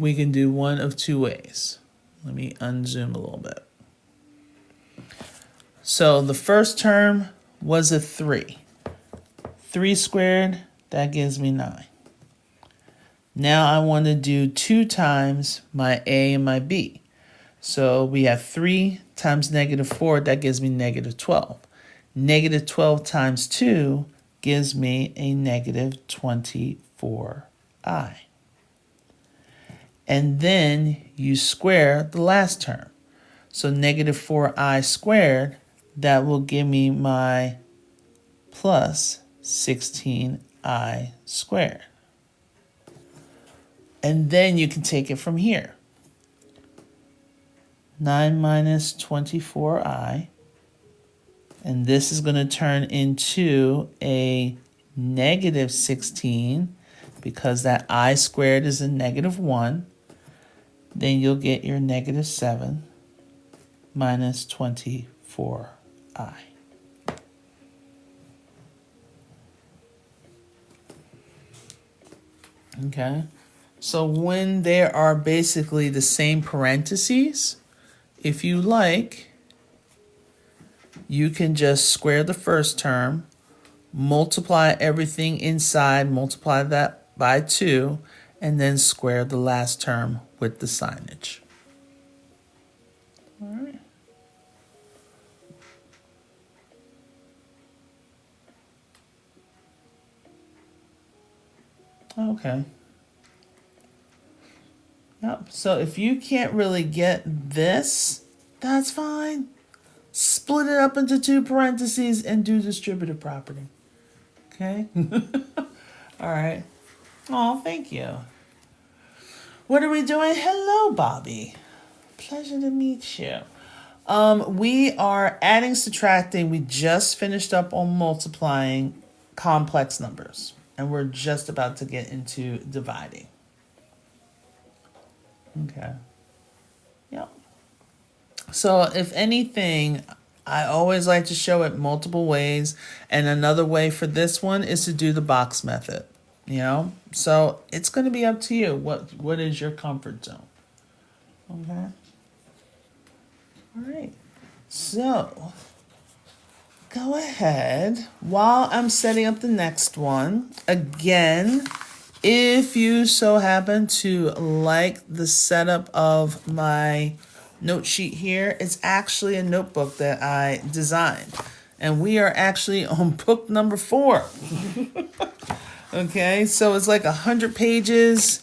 we can do one of 2 ways. Let me unzoom a little bit. So the first term was a 3. 3 squared, that gives me 9. Now I want to do 2 times my A and my B. So we have 3 times -4, that gives me -12. -12 times 2 gives me a -24i. And then you square the last term. So -4i squared, that will give me my plus 16i squared. And then you can take it from here. 9 minus 24i. And this is going to turn into a -16 because that I squared is a -1. Then you'll get your -7 minus 24i. Okay, so when there are basically the same parentheses, if you like, you can just square the first term, multiply everything inside, multiply that by 2, and then square the last term with the signage. All right. Okay. Yep. So if you can't really get this, that's fine. Split it up into 2 parentheses and do distributive property. Okay? All right. Oh, thank you. What are we doing? Hello, Bobby. Pleasure to meet you. We are adding, subtracting. We just finished up on multiplying complex numbers. And we're just about to get into dividing. Okay. Yep. So if anything, I always like to show it multiple ways. And another way for this one is to do the box method. You know? So it's going to be up to you. What is your comfort zone? Okay. All right. So go ahead while I'm setting up the next one. Again, if you so happen to like the setup of my note sheet here, it's actually a notebook that I designed. And we are actually on book number 4. Okay, so it's like 100 pages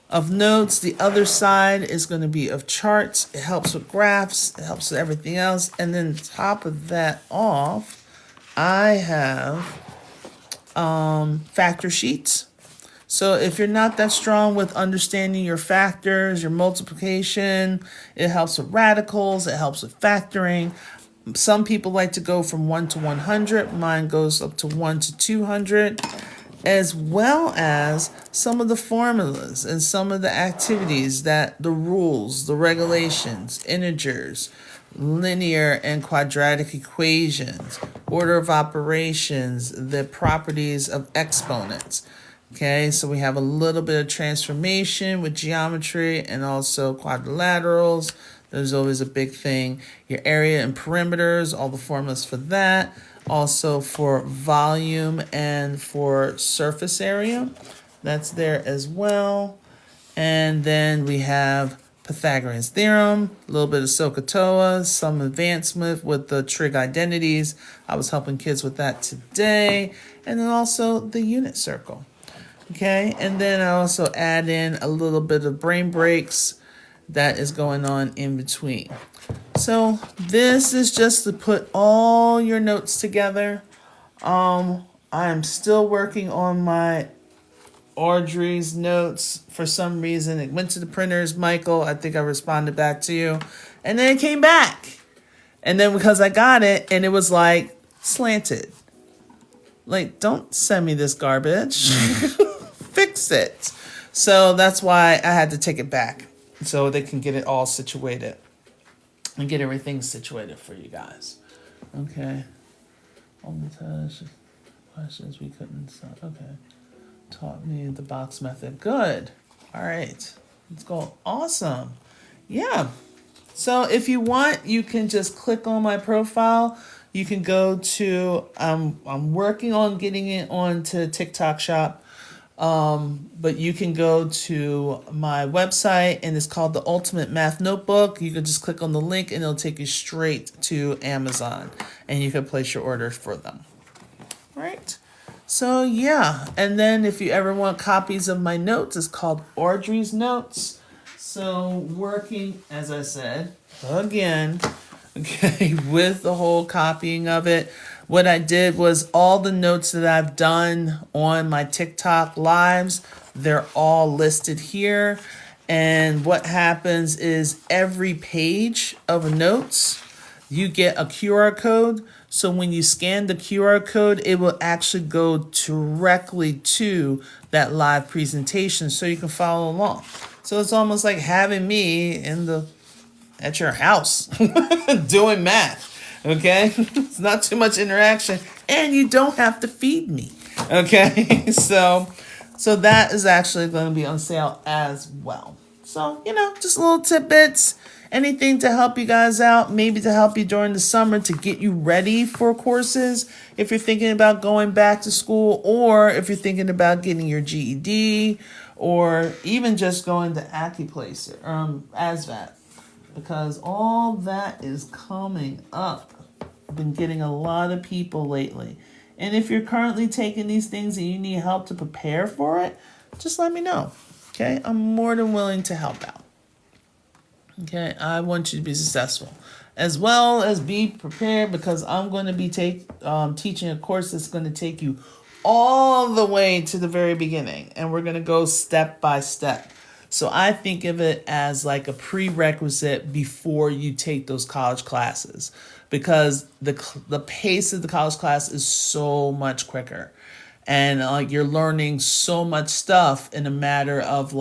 of notes. The other side is going to be of charts. It helps with graphs. It helps with everything else. And then top of that off, I have factor sheets. So if you're not that strong with understanding your factors, your multiplication, it helps with radicals. It helps with factoring. Some people like to go from 1 to 100. Mine goes up to 1 to 200. As well as some of the formulas and some of the activities that the rules, the regulations, integers, linear and quadratic equations, order of operations, the properties of exponents. Okay, so we have a little bit of transformation with geometry and also quadrilaterals. There's always a big thing. Your area and perimeters, all the formulas for that. Also for volume and for surface area. That's there as well. And then we have Pythagorean's theorem, a little bit of SOHCAHTOA, some advancement with the trig identities. I was helping kids with that today. And then also the unit circle. Okay, and then I also add in a little bit of brain breaks that is going on in between. So this is just to put all your notes together. I'm still working on my Audrey's notes. For some reason, it went to the printers. Michael, I think I responded back to you. And then it came back. And then because I got it, and it was like slanted. Like, don't send me this garbage. Fix it. So that's why I had to take it back. So they can get it all situated. And get everything situated for you guys. Okay. All the questions we couldn't solve. Okay. Taught me the box method. Good. All right. Let's go. Awesome. Yeah. So if you want, you can just click on my profile. You can go to, I'm working on getting it onto TikTok Shop. But you can go to my website and it's called the Ultimate Math Notebook. You can just click on the link and it'll take you straight to Amazon and you can place your order for them. Right? So yeah. And then if you ever want copies of my notes, it's called Audrey's Notes. So working, as I said, again, okay, with the whole copying of it. What I did was all the notes that I've done on my TikTok lives, they're all listed here. And what happens is every page of notes, you get a QR code. So when you scan the QR code, it will actually go directly to that live presentation so you can follow along. So it's almost like having me at your house doing math. Okay, it's not too much interaction, and you don't have to feed me. Okay, so that is actually going to be on sale as well. So, just little tidbits, anything to help you guys out, maybe to help you during the summer to get you ready for courses. If you're thinking about going back to school, or if you're thinking about getting your GED, or even just going to ACCUPLACER, ASVAB, because all that is coming up. I've been getting a lot of people lately. And if you're currently taking these things and you need help to prepare for it, just let me know. Okay, I'm more than willing to help out. Okay, I want you to be successful, as well as be prepared, because I'm going to be teaching a course that's going to take you all the way to the very beginning, and we're going to go step by step. So I think of it as like a prerequisite before you take those college classes, because the pace of the college class is so much quicker, and like you're learning so much stuff in a matter of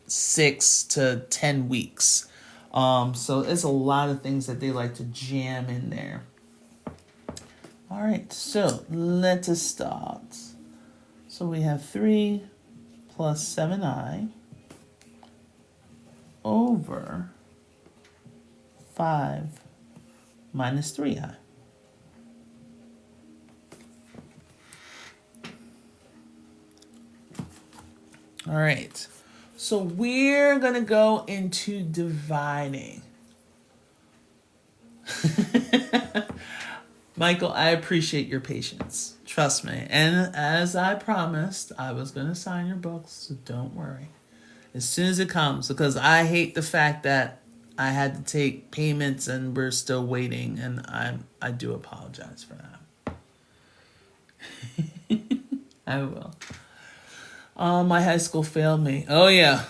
6 to 10 weeks. So it's a lot of things that they like to jam in there. All right, so let us start. So we have 3 plus 7i over 5 minus 3i. All right, so we're going to go into dividing. Michael, I appreciate your patience. Trust me. And as I promised, I was going to sign your books, so don't worry. As soon as it comes, because I hate the fact that I had to take payments and we're still waiting, and I do apologize for that. I will. My high school failed me. Oh, yeah.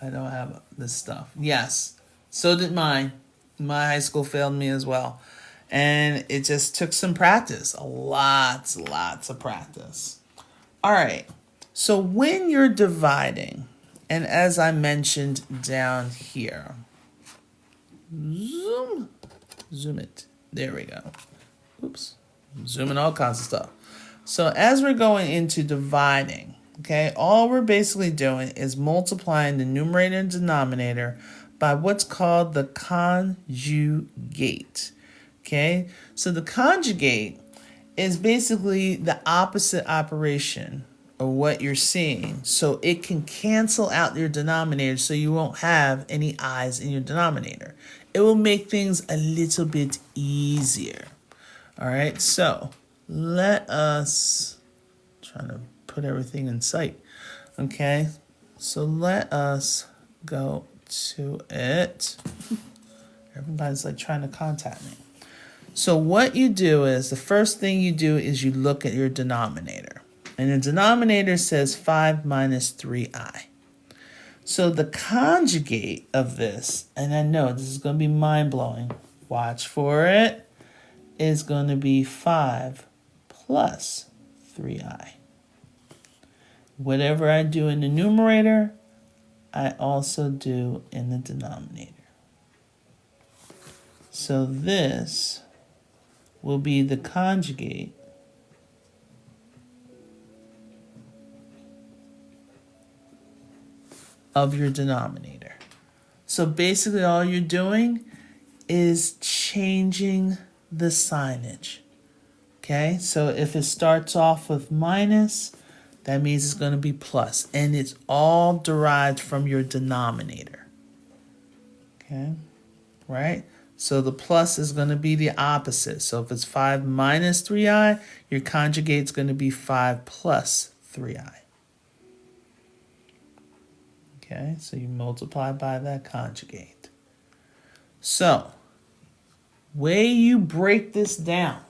I don't have this stuff. Yes. So did mine. My high school failed me as well. And it just took some practice. Lots of practice. All right. So when you're dividing, and as I mentioned down here, zoom it. There we go. Oops. Zooming all kinds of stuff. So as we're going into dividing, okay, all we're basically doing is multiplying the numerator and denominator by what's called the conjugate. Okay, so the conjugate is basically the opposite operation of what you're seeing. So it can cancel out your denominator, so you won't have any i's in your denominator. It will make things a little bit easier. All right, so let us try to put everything in sight. Okay, so let us go to it. Everybody's like trying to contact me. So what you do is, the first thing you do is you look at your denominator. And the denominator says 5 minus 3i. So the conjugate of this, and I know this is going to be mind-blowing, watch for it, is going to be 5 plus 3i. Whatever I do in the numerator, I also do in the denominator. So this will be the conjugate of your denominator. So basically all you're doing is changing the signage. Okay, so if it starts off with minus, that means it's going to be plus, and it's all derived from your denominator. Okay, right? So the plus is going to be the opposite. So if it's 5 minus 3i, your conjugate's going to be 5 plus 3i. Okay, so you multiply by that conjugate. So, way you break this down,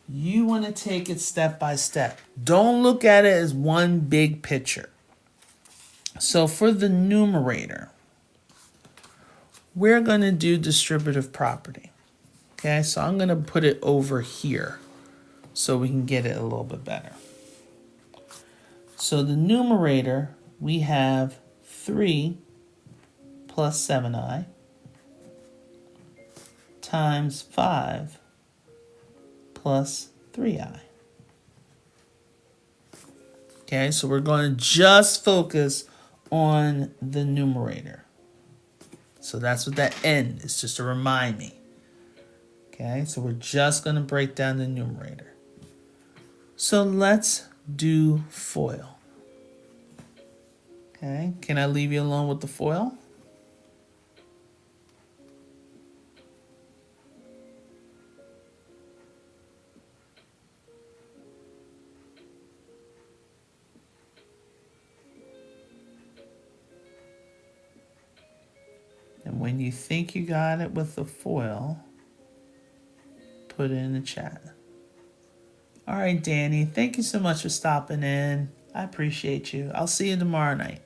you want to take it step by step. Don't look at it as one big picture. So for the numerator, we're going to do distributive property. Okay, so I'm going to put it over here so we can get it a little bit better. So the numerator, we have 3 plus 7i times 5 plus 3i. Okay, so we're going to just focus on the numerator. So that's what that n is, just to remind me. Okay, so we're just going to break down the numerator. So let's do FOIL. Okay, can I leave you alone with the FOIL? And when you think you got it with the foil, put it in the chat. All right, Danny, thank you so much for stopping in. I appreciate you. I'll see you tomorrow night.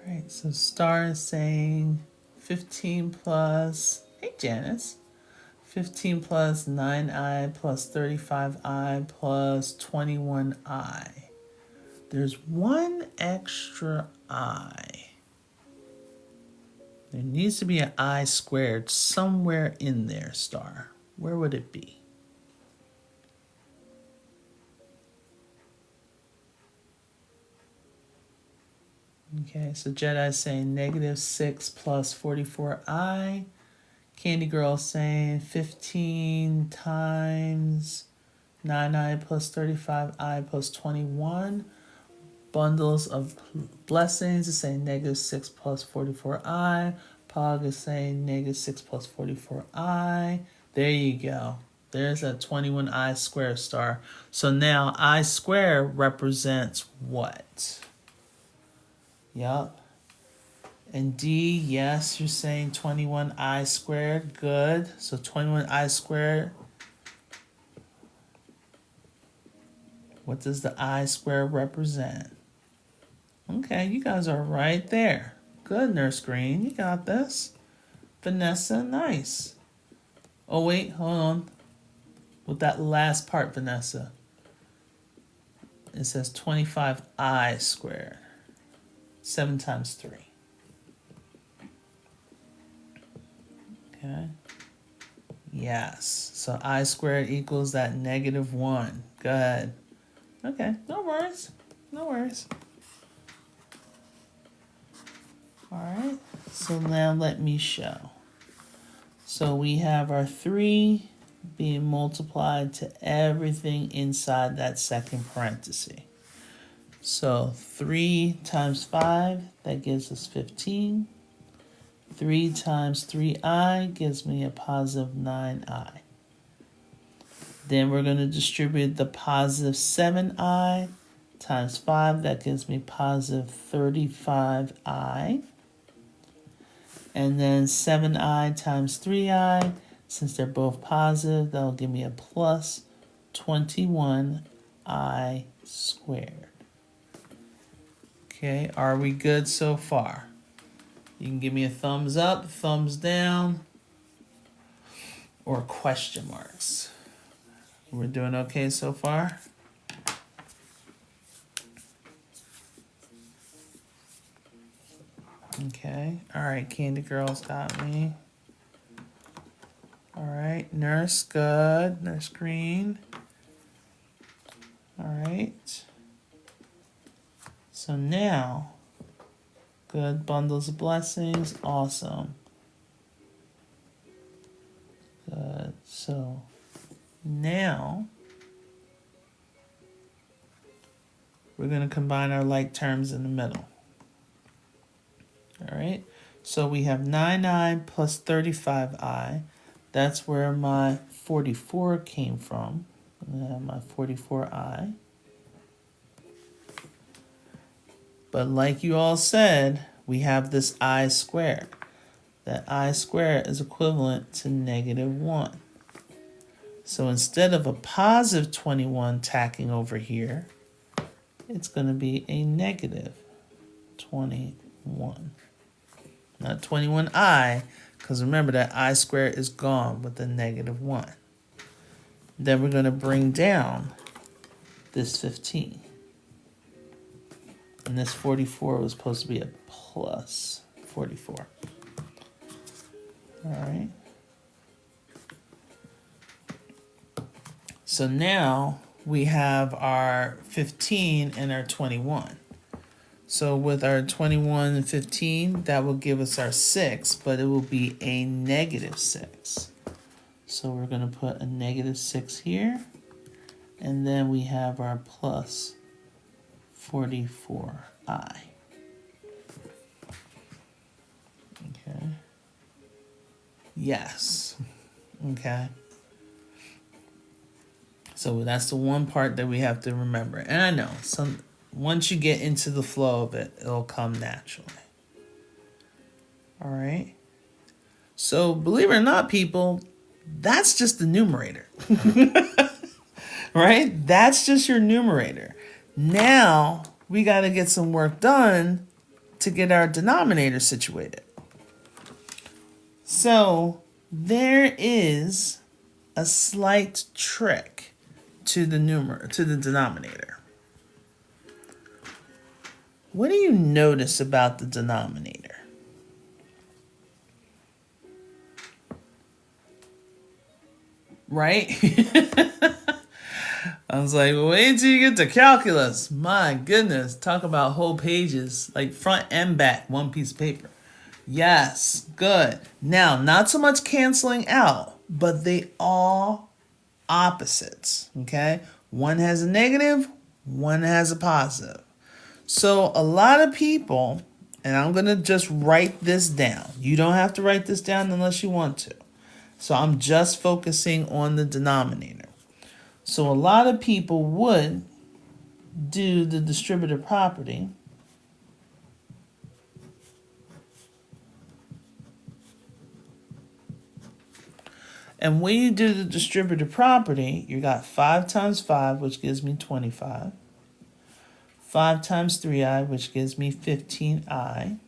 All right, so Star is saying 15 plus, hey Janice, 15 plus 9i plus 35i plus 21i. There's one extra I. There needs to be an I squared somewhere in there, Star. Where would it be? Okay, so Jedi's saying -6 plus 44i. Candy Girl saying 15 times 9i plus 35i plus 21. Bundles of Blessings is saying -6 plus 44i. Pog is saying -6 plus 44i. There you go. There's that 21i square, Star. So now I square represents what? Yup. And D, yes, you're saying 21i squared. Good. So 21i squared. What does the I squared represent? Okay, you guys are right there. Good, Nurse Green. You got this. Vanessa, nice. Oh, wait, hold on. With that last part, Vanessa. It says 25i squared. 7 times 3. Okay. Yes. So I squared equals that -1. Good. Okay. No worries. No worries. All right. So now let me show. So we have our 3 being multiplied to everything inside that second parenthesis. So 3 times 5, that gives us 15. 3 times 3i gives me a positive 9i. Then we're going to distribute the positive 7i times 5. That gives me positive 35i. And then 7i times 3i, since they're both positive, that'll give me a plus 21i squared. Okay, are we good so far? You can give me a thumbs up, thumbs down, or question marks. We're doing okay so far? Okay, all right, Candy Girl's got me. All right, Nurse, good. Nurse Green. All right. So now, good, bundles of blessings, awesome. Good, so now we're going to combine our like terms in the middle. All right, so we have 9i plus 35i. That's where my 44 came from. I'm going to have my 44i. But like you all said, we have this I squared. That I squared is equivalent to -1. So instead of a positive 21 tacking over here, it's going to be a -21. Not 21i, because remember that I squared is gone with the -1. Then we're going to bring down this 15. And this 44 was supposed to be a plus 44. All right. So now we have our 15 and our 21. So with our 21 and 15, that will give us our 6, but it will be a -6. So we're going to put a -6 here. And then we have our plus 44i. Okay. Yes. Okay. So that's the one part that we have to remember. And I know once you get into the flow of it, it'll come naturally. All right. So believe it or not, people, that's just the numerator. Right? That's just your numerator. Now we got to get some work done to get our denominator situated. So there is a slight trick to the denominator. What do you notice about the denominator? Right? I was like, wait till you get to calculus. My goodness, talk about whole pages, like front and back, one piece of paper. Yes, good. Now, not so much canceling out, but they all opposites, okay? One has a negative, one has a positive. So a lot of people, and I'm going to just write this down. You don't have to write this down unless you want to. So I'm just focusing on the denominator. So a lot of people would do the distributive property. And when you do the distributive property, you got 5 times 5, which gives me 25. 5 times 3i, which gives me 15i.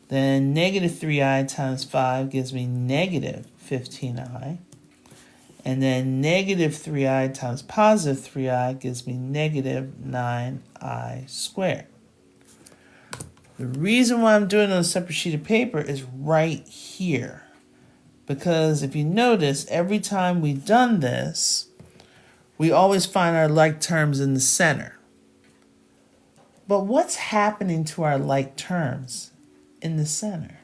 Then negative 3i times 5 gives me negative 15i. And then negative 3i times positive 3i gives me negative 9i squared. The reason why I'm doing it on a separate sheet of paper is right here. Because if you notice, every time we've done this, we always find our like terms in the center. But what's happening to our like terms in the center?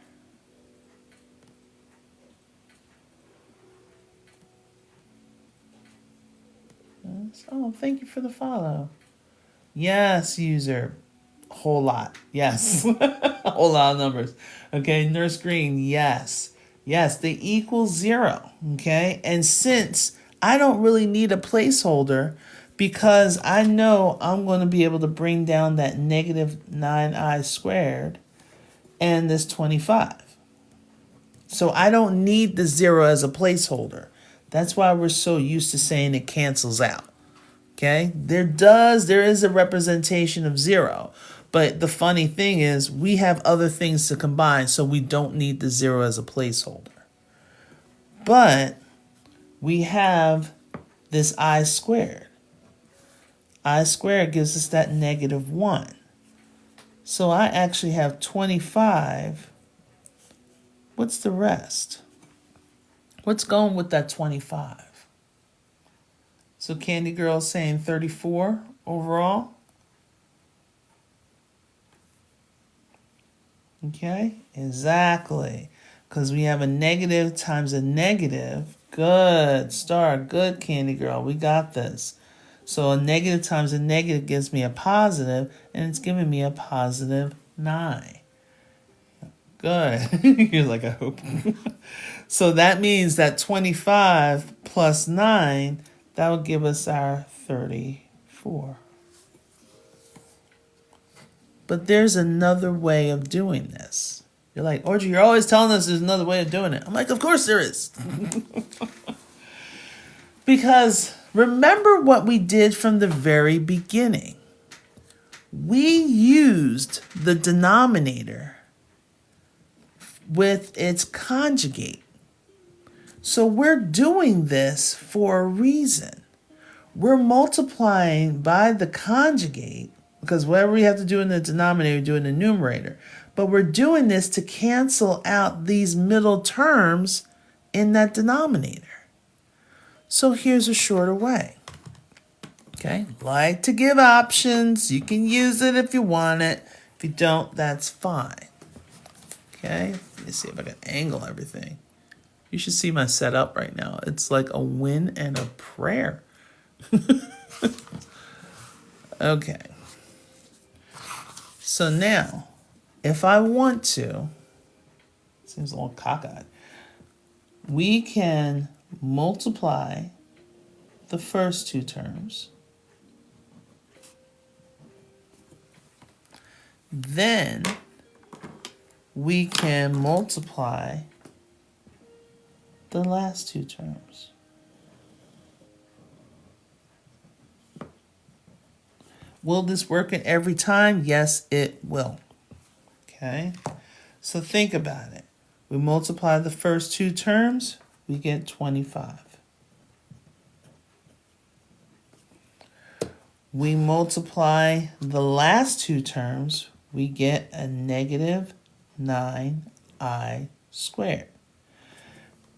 Oh, thank you for the follow. Yes, user. A whole lot. Yes. A whole lot of numbers. Okay, Nurse Green. Yes. Yes, they equal 0. Okay, and since I don't really need a placeholder because I know I'm going to be able to bring down that negative 9i squared and this 25. So I don't need the 0 as a placeholder. That's why we're so used to saying it cancels out. Okay, there is a representation of 0. But the funny thing is we have other things to combine, so we don't need the 0 as a placeholder. But we have this I squared. I squared gives us that negative 1. So I actually have 25. What's the rest? What's going with that 25? So Candy Girl's saying 34 overall. Okay, exactly. Because we have a negative times a negative. Good, star, good, Candy Girl. We got this. So a negative times a negative gives me a positive, and it's giving me a positive 9. Good. You're like, I hope. So that means that 25 plus 9, that would give us our 34. But there's another way of doing this. You're like, Audrey, you're always telling us there's another way of doing it. I'm like, of course there is. Because remember what we did from the very beginning. We used the denominator with its conjugate. So we're doing this for a reason. We're multiplying by the conjugate, because whatever we have to do in the denominator, we do in the numerator. But we're doing this to cancel out these middle terms in that denominator. So here's a shorter way. Okay, like to give options. You can use it if you want it. If you don't, that's fine. Okay, let me see if I can angle everything. You should see my setup right now. It's like a win and a prayer. Okay. So now, if I want to, seems a little cockeyed. we can multiply the first two terms. Then we can multiply the last two terms. Will this work at every time? Yes, it will. Okay, so think about it. We multiply the first two terms, we get 25. We multiply the last two terms, we get a negative 9i squared.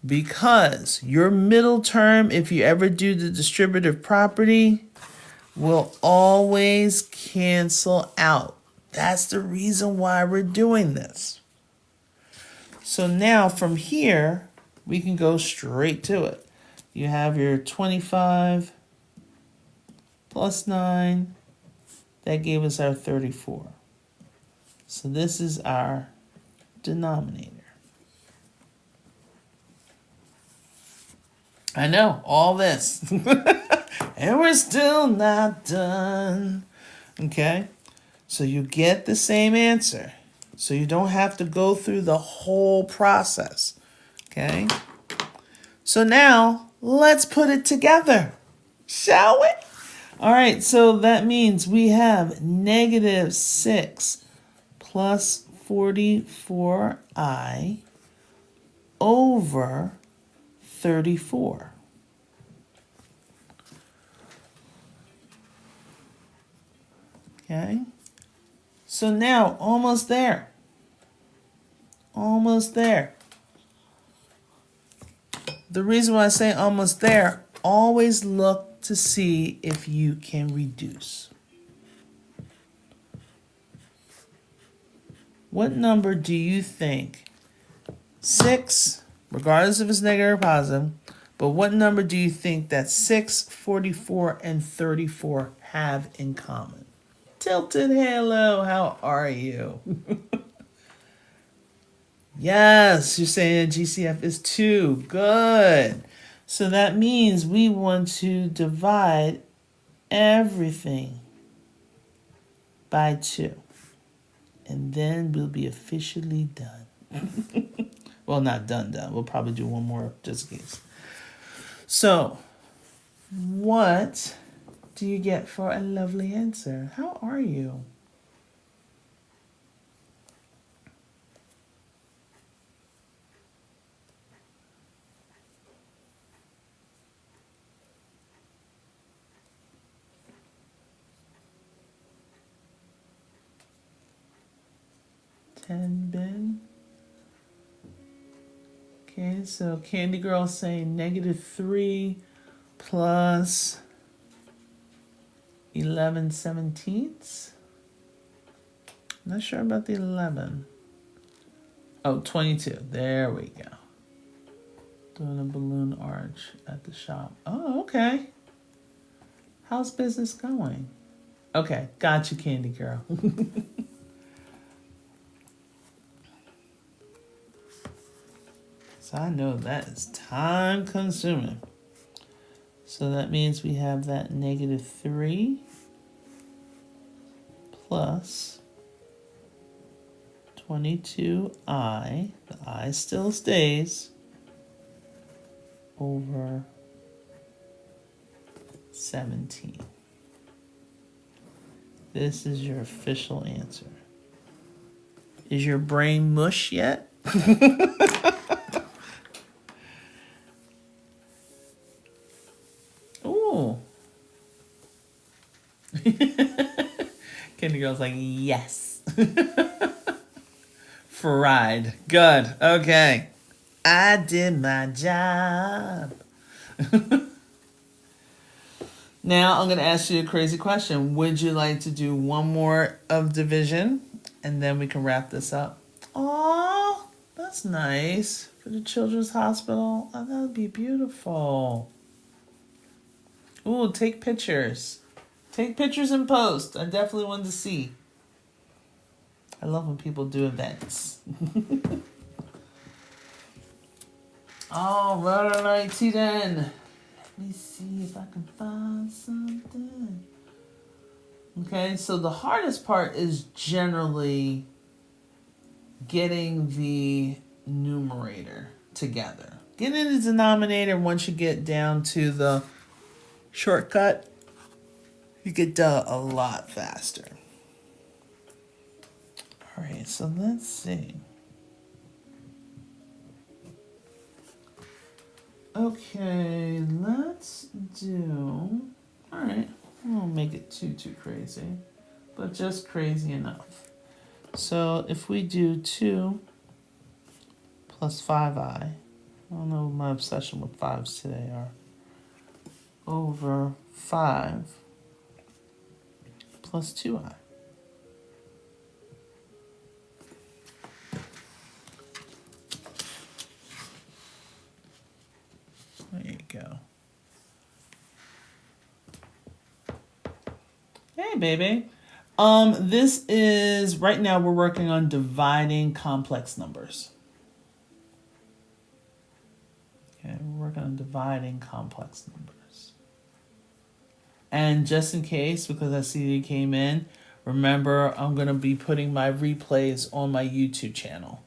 Because your middle term, if you ever do the distributive property, will always cancel out. That's the reason why we're doing this. So now from here, we can go straight to it. You have your 25 plus 9. That gave us our 34. So this is our denominator. I know, all this. And we're still not done. Okay? So you get the same answer. So you don't have to go through the whole process. Okay? So now, let's put it together. Shall we? All right, so that means we have negative 6 plus 44i over 34. Okay, so now almost there. Almost there. The reason why I say almost there, always look to see if you can reduce. What number do you think 6, regardless if it's negative or positive, but what number do you think that 6, 44, and 34 have in common? Tilted Halo, how are you? Yes, you're saying GCF is 2. Good. So that means we want to divide everything by 2. And then we'll be officially done. Well, not done. We'll probably do one more just in case. So, what do you get for a lovely answer? How are you? Ben. Okay, so Candy Girl saying negative 3 plus 11/17. Not sure about the 11. Oh, 22. There we go. Doing a balloon arch at the shop. Oh, okay. How's business going? Okay, got you, Candy Girl. So I know that is time consuming. So that means we have that negative 3 plus 22i, the I still stays, over 17. This is your official answer. Is your brain mush yet? Ooh. Candy Girl's like, yes. Fried. Good. Okay. I did my job. Now I'm going to ask you a crazy question. Would you like to do one more of division? And then we can wrap this up. Oh, that's nice. For the Children's Hospital. Oh, that would be beautiful. Ooh, take pictures. Take pictures and post. I definitely wanted to see. I love when people do events. All righty then. Let me see if I can find something. Okay, so the hardest part is generally getting the numerator together. Getting the denominator, once you get down to the shortcut, you get done a lot faster. All right, so let's see. Okay, let's do, all right, I won't make it too crazy, but just crazy enough. So if we do 2 plus 5i, I don't know what my obsession with 5s today are, over 5 plus 2i. There you go. Hey, baby. This is, right now we're working on dividing complex numbers. Okay, we're working on dividing complex numbers. And just in case, because I see you came in, remember I'm going to be putting my replays on my YouTube channel.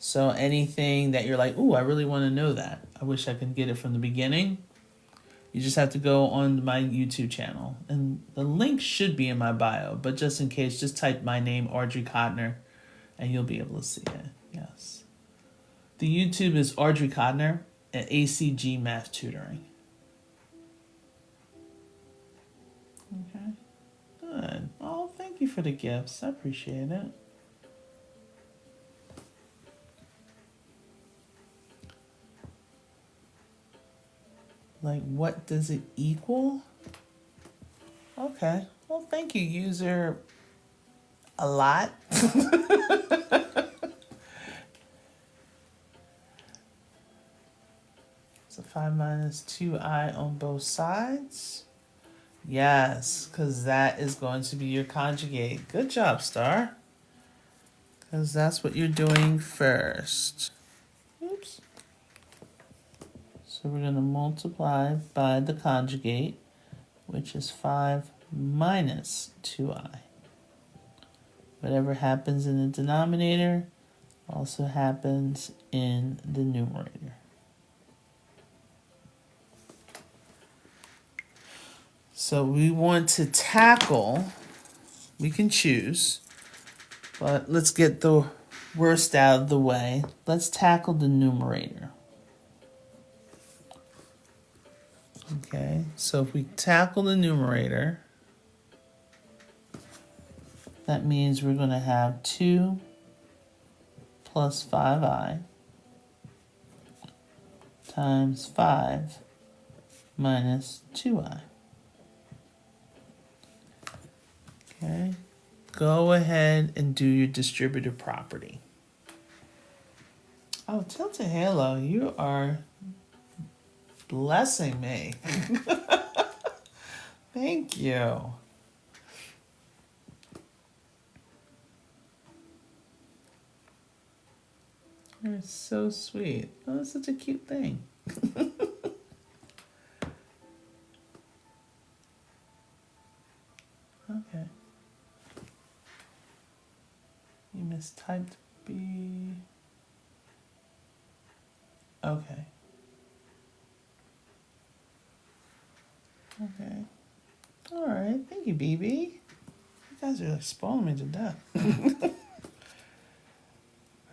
So anything that you're like, ooh, I really want to know that. I wish I could get it from the beginning. You just have to go on my YouTube channel. And the link should be in my bio. But just in case, just type my name, Audrey Codner, and you'll be able to see it. Yes. The YouTube is Audrey Codner at ACG Math Tutoring. Okay. Good. Oh, thank you for the gifts. I appreciate it. Like, what does it equal? Okay. Well, thank you, user. A lot. So 5 minus 2i on both sides. Yes, because that is going to be your conjugate. Good job, Star. Because that's what you're doing first. Oops. So we're going to multiply by the conjugate, which is 5 minus 2i. Whatever happens in the denominator also happens in the numerator. So we want to tackle, we can choose, but let's get the worst out of the way. Let's tackle the numerator. Okay, so if we tackle the numerator, that means we're going to have 2 plus 5i times 5 minus 2i. Okay, go ahead and do your distributive property. Oh, Tilted Halo, you are blessing me. Thank you. You're so sweet. Oh, that's such a cute thing. Okay. You mistyped B. Okay. Okay. All right. Thank you, BB. You guys are like spoiling me to death.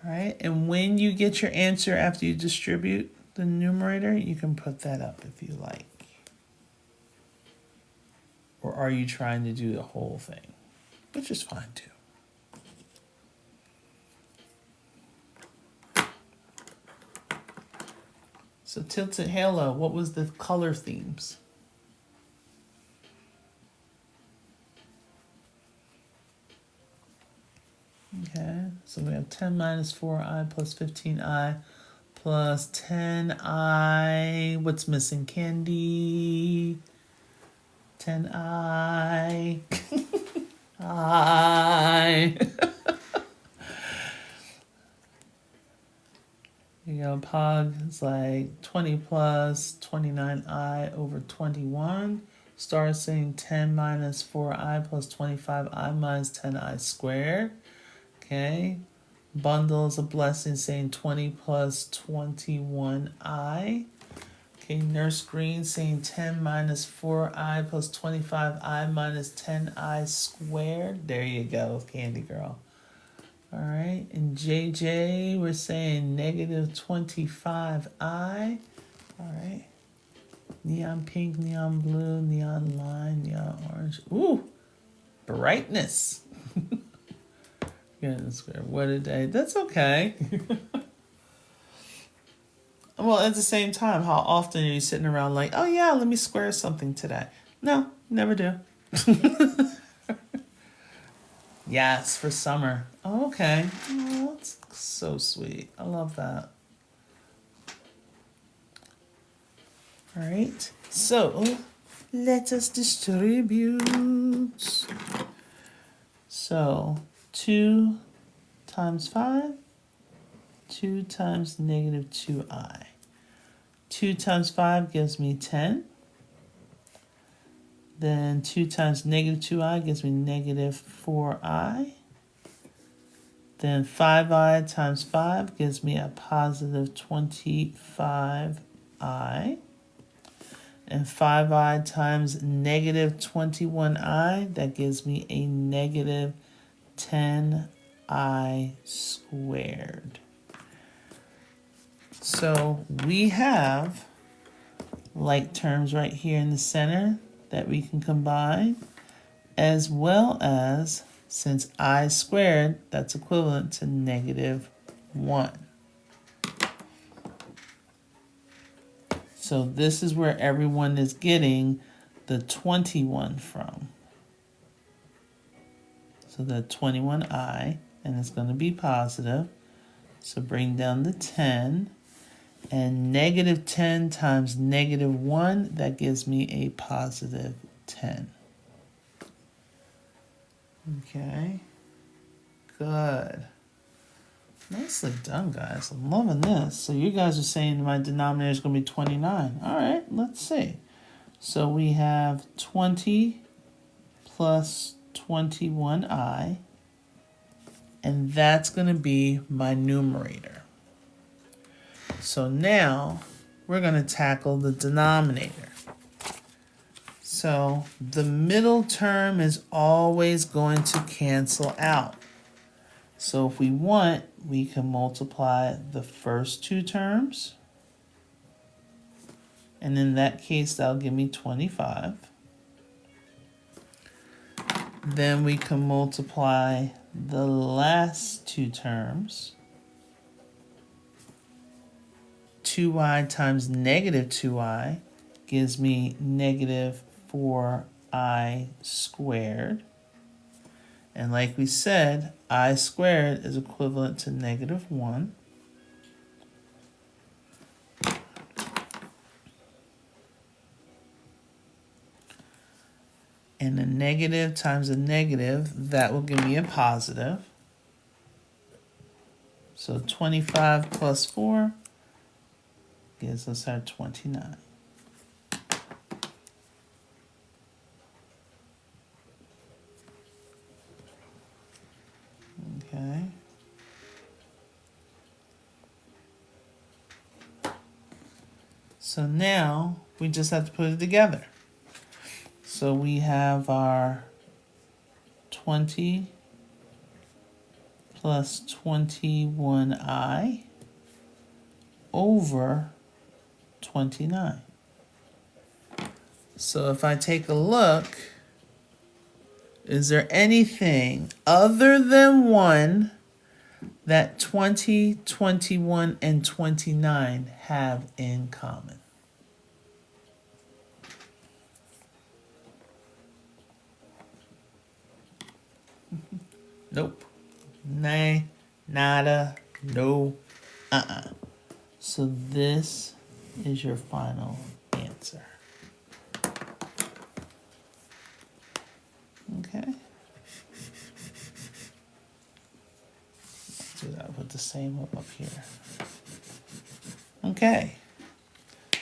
All right. And when you get your answer after you distribute the numerator, you can put that up if you like. Or are you trying to do the whole thing? Which is fine too. So Tilted Halo, what was the color themes? Okay, so we have 10 minus 4i plus 15i plus 10i. What's missing? Candy. 10i. I. You know, Pog is like 20 plus 29i over 21. Star is saying 10 minus 4i plus 25i minus 10i squared. Okay. Bundle is a blessing saying 20 plus 21i. Okay, Nurse Green saying 10 minus 4i plus 25i minus 10i squared. There you go, Candy Girl. All right, and JJ, we're saying negative 25i. All right. Neon pink, neon blue, neon lime, neon orange. Ooh, brightness. Goodness, what a day. That's okay. Well, at the same time, how often are you sitting around like, oh yeah, let me square something today? No, never do. Yes, for summer. Oh, okay. Oh, that's so sweet. I love that. All right. So let us distribute. So 2 times 5, 2 times negative 2i. 2 times 5 gives me 10. Then 2 times negative 2i gives me negative 4i. Then 5i times 5 gives me a positive 25i. And 5i times negative 21i, that gives me a negative 10i squared. So we have like terms right here in the center that we can combine, as well as, since I squared, that's equivalent to negative 1. So this is where everyone is getting the 21 from. So the 21i, and it's going to be positive. So bring down the 10. And negative 10 times negative 1, that gives me a positive 10. Okay. Good. Nicely done, guys. I'm loving this. So you guys are saying my denominator is going to be 29. All right, let's see. So we have 20 plus 21i, and that's going to be my numerator. So now we're going to tackle the denominator. So the middle term is always going to cancel out. So if we want, we can multiply the first 2 terms. And in that case, that'll give me 25. Then we can multiply the last 2 terms. 2i times negative 2i gives me negative 4i squared. And like we said, I squared is equivalent to negative 1. And a negative times a negative, that will give me a positive. So 25 plus 4 gives us our 29. Okay. So now we just have to put it together. So we have our 20 plus 21i over 29. So if I take a look, is there anything other than 1 that 20, 21, and 29 have in common? Nope. Nay, nada, no, So this is your final answer. Okay. Let's do that with the same up here. Okay.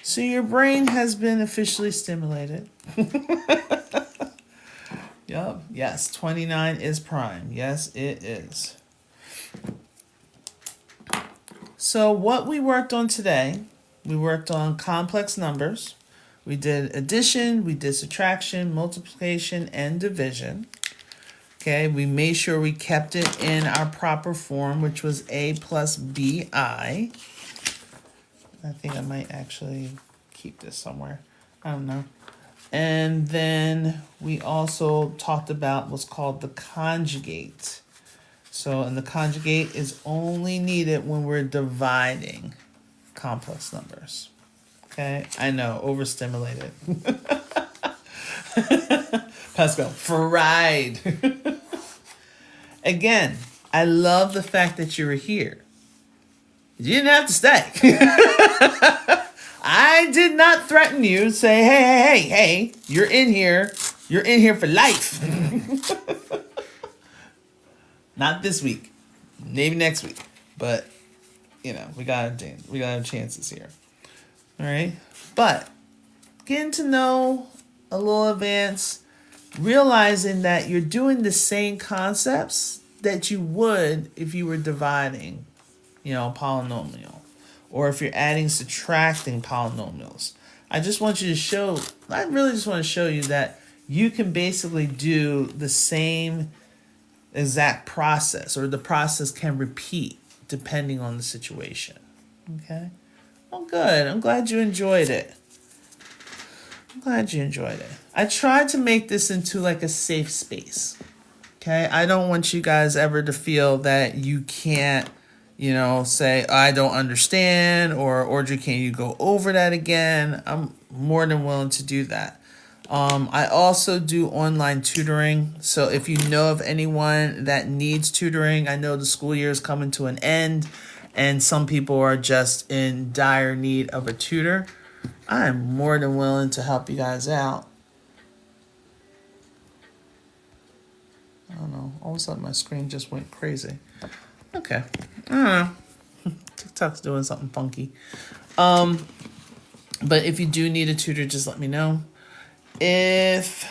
So your brain has been officially stimulated. Yup. Yes, 29 is prime. Yes, it is. So what we worked on today, we worked on complex numbers. We did addition, we did subtraction, multiplication, and division. Okay, we made sure we kept it in our proper form, which was a plus bi. I think I might actually keep this somewhere. I don't know. And then we also talked about what's called the conjugate. So, and the conjugate is only needed when we're dividing complex numbers. Okay, I know, overstimulated. Pascal, fried. Again, I love the fact that you were here. You didn't have to stay. I did not threaten you. Say, hey, you're in here. You're in here for life. Not this week. Maybe next week. But, you know, we got chances here. All right. But getting to know a little advanced, realizing that you're doing the same concepts that you would if you were dividing, you know, polynomial, or if you're adding, subtracting polynomials. I really just want to show you that you can basically do the same exact process, or the process can repeat depending on the situation. Okay. Well, good. I'm glad you enjoyed it. I tried to make this into like a safe space. Okay. I don't want you guys ever to feel that you can't, you know, say, I don't understand, or Audrey, can you go over that again? I'm more than willing to do that. I also do online tutoring. So if you know of anyone that needs tutoring, I know the school year is coming to an end and some people are just in dire need of a tutor. I'm more than willing to help you guys out. I don't know. All of a sudden my screen just went crazy. Okay. I don't know. TikTok's doing something funky. But if you do need a tutor, just let me know. If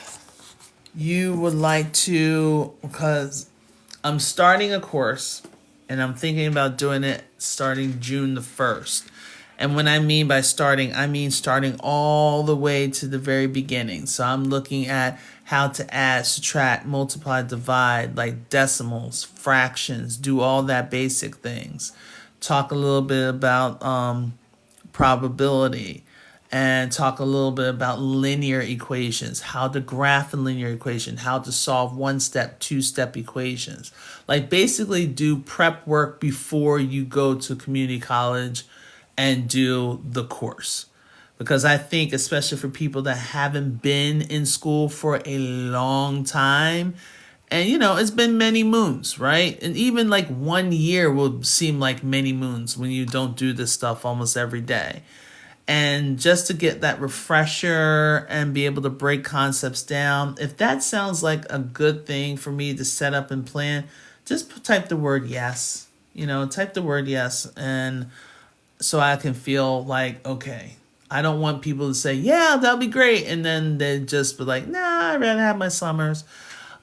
you would like to, because I'm starting a course and I'm thinking about doing it starting June the 1st. And when I mean by starting, I mean starting all the way to the very beginning. So I'm looking at how to add, subtract, multiply, divide, like decimals, fractions, do all that basic things. Talk a little bit about probability, and talk a little bit about linear equations, how to graph a linear equation, how to solve one-step, two-step equations. Like basically do prep work before you go to community college and do the course. Because I think, especially for people that haven't been in school for a long time, and you know, it's been many moons, right? And even like 1 year will seem like many moons when you don't do this stuff almost every day. And just to get that refresher and be able to break concepts down, if that sounds like a good thing for me to set up and plan, just type the word yes. You know, type the word yes, and so I can feel like, okay, I don't want people to say, yeah, that'll be great, and then they just be like, nah, I'd rather have my summers.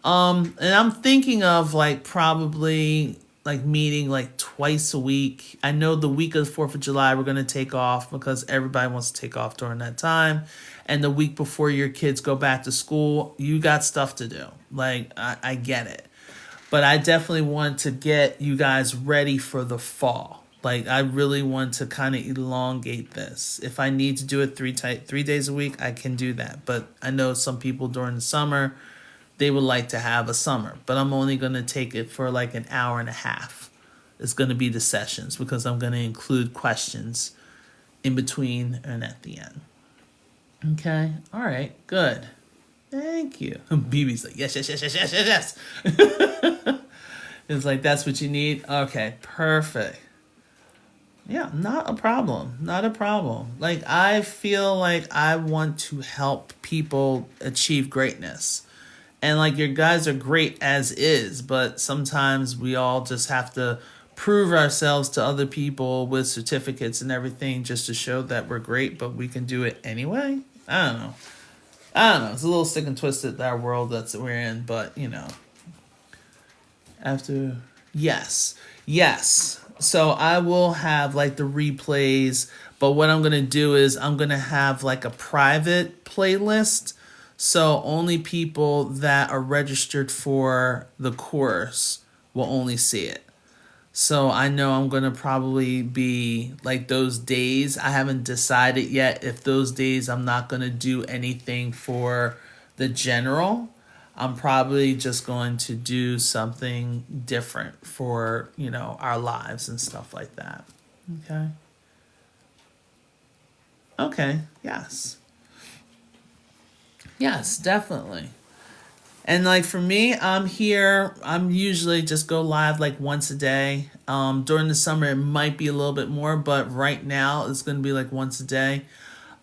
And I'm thinking of like probably like meeting like twice a week. I know the week of the 4th of July we're going to take off because everybody wants to take off during that time. And the week before your kids go back to school, you got stuff to do. Like, I get it. But I definitely want to get you guys ready for the fall. Like, I really want to kind of elongate this. If I need to do it 3 days a week, I can do that. But I know some people during the summer, they would like to have a summer, but I'm only going to take it for like an hour and a half. It's going to be the sessions because I'm going to include questions in between and at the end. Okay. All right. Good. Thank you. BB's like, yes. It's like, that's what you need. Okay. Perfect. Yeah. Not a problem. Like, I feel like I want to help people achieve greatness. And like, your guys are great as is, but sometimes we all just have to prove ourselves to other people with certificates and everything just to show that we're great, but we can do it anyway. I don't know. It's a little sick and twisted, our world that we're in, but after, yes. So I will have like the replays, but what I'm going to do is I'm going to have like a private playlist. So only people that are registered for the course will only see it. So I know I'm going to probably be like those days. I haven't decided yet if those days I'm not going to do anything for the general. I'm probably just going to do something different for, our lives and stuff like that. Okay. Okay. Yes. Yes, definitely. And like for me, I'm usually just go live like once a day. During the summer, it might be a little bit more, but right now it's going to be like once a day.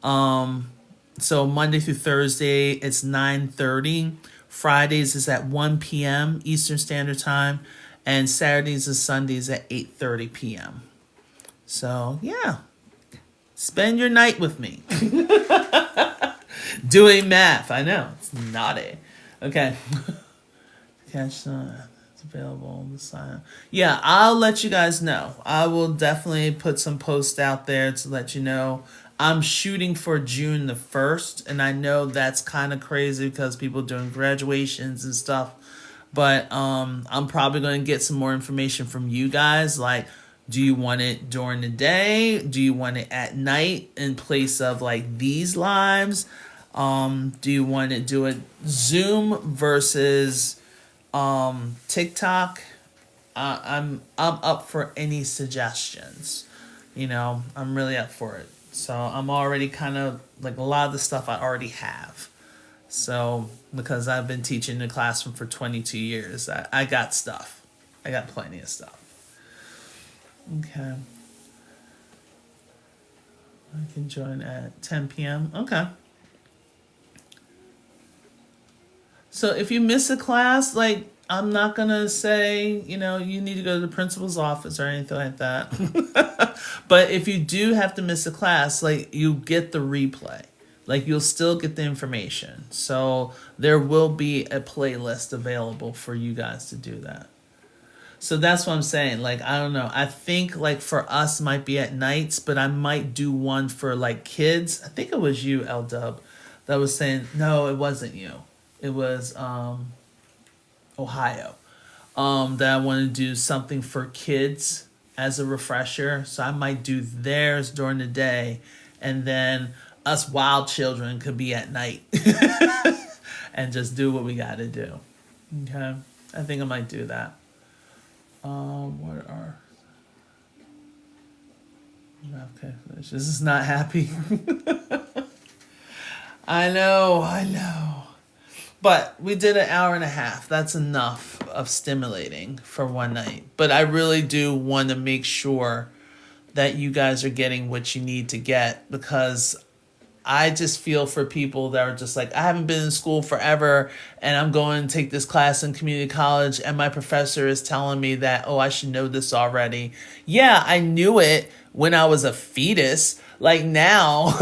So Monday through Thursday, it's 9:30. Fridays is at 1 p.m. Eastern Standard Time. And Saturdays and Sundays at 8:30 p.m. So yeah, spend your night with me. Doing math. I know, it's naughty. Okay. Catch it's available to sign up. Yeah, I'll let you guys know. I will definitely put some posts out there to let you know. I'm shooting for June the 1st, and I know that's kind of crazy because people are doing graduations and stuff. But I'm probably going to get some more information from you guys. Like, do you want it during the day? Do you want it at night in place of like these lives? Do you want to do it Zoom versus TikTok? I'm up for any suggestions. I'm really up for it. So I'm already kind of like a lot of the stuff I already have. So because I've been teaching in the classroom for 22 years, I got stuff. I got plenty of stuff. Okay. I can join at 10 p.m. Okay. So if you miss a class, like, I'm not going to say, you need to go to the principal's office or anything like that. But if you do have to miss a class, like, you get the replay. Like, you'll still get the information. So there will be a playlist available for you guys to do that. So that's what I'm saying. Like, I don't know. I think, like, for us might be at nights, but I might do one for, like, kids. I think it was you, L-Dub, that was saying, no, it wasn't you. It was Ohio. That I want to do something for kids as a refresher. So I might do theirs during the day, and then us wild children could be at night and just do what we got to do. Okay, I think I might do that. What are okay? This is not happy. I know. But we did an hour and a half. That's enough of stimulating for one night. But I really do want to make sure that you guys are getting what you need to get, because I just feel for people that are just like, I haven't been in school forever and I'm going to take this class in community college and my professor is telling me that, oh, I should know this already. Yeah, I knew it when I was a fetus. Like now...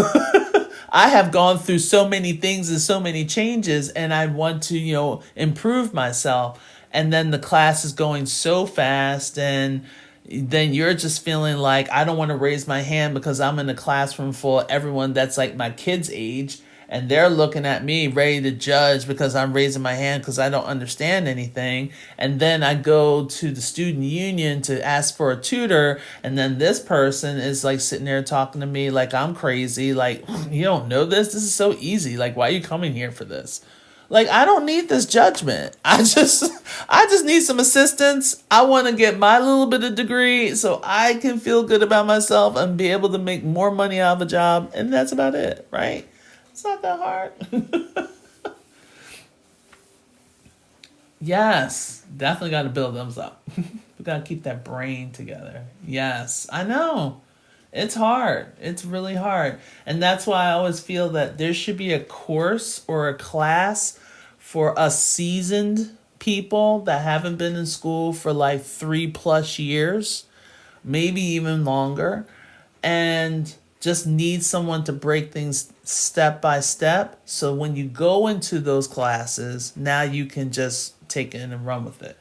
I have gone through so many things and so many changes, and I want to, improve myself. And then the class is going so fast, and then you're just feeling like, I don't want to raise my hand because I'm in a classroom full of everyone that's like my kid's age, and they're looking at me ready to judge because I'm raising my hand because I don't understand anything. And then I go to the student union to ask for a tutor, and then this person is like sitting there talking to me like I'm crazy. Like, you don't know this? This is so easy. Like, why are you coming here for this? Like, I don't need this judgment. I just need some assistance. I want to get my little bit of degree so I can feel good about myself and be able to make more money out of a job. And that's about it, right? It's not that hard. Yes, definitely got to build thumbs up. We got to keep that brain together. Yes, I know. It's hard. It's really hard. And that's why I always feel that there should be a course or a class for us seasoned people that haven't been in school for like 3+ years, maybe even longer, and just need someone to break things step by step. So when you go into those classes, now you can just take it and run with it.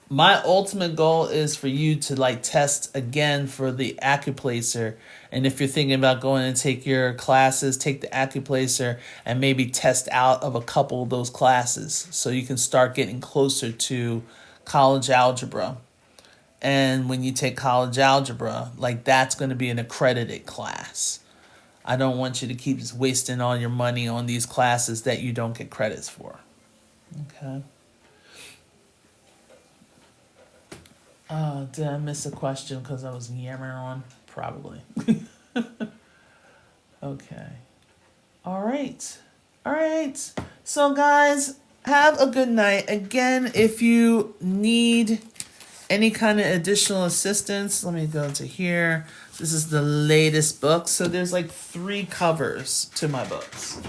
My ultimate goal is for you to like test again for the ACCUPLACER. And if you're thinking about going and take your classes, take the ACCUPLACER and maybe test out of a couple of those classes so you can start getting closer to college algebra. And when you take college algebra, like that's going to be an accredited class. I don't want you to keep just wasting all your money on these classes that you don't get credits for. Okay. Did I miss a question because I was yammering on? Probably. Okay. All right. All right. So guys, have a good night. Again, if you need any kind of additional assistance, let me go to here. This is the latest book. So there's like 3 covers to my books.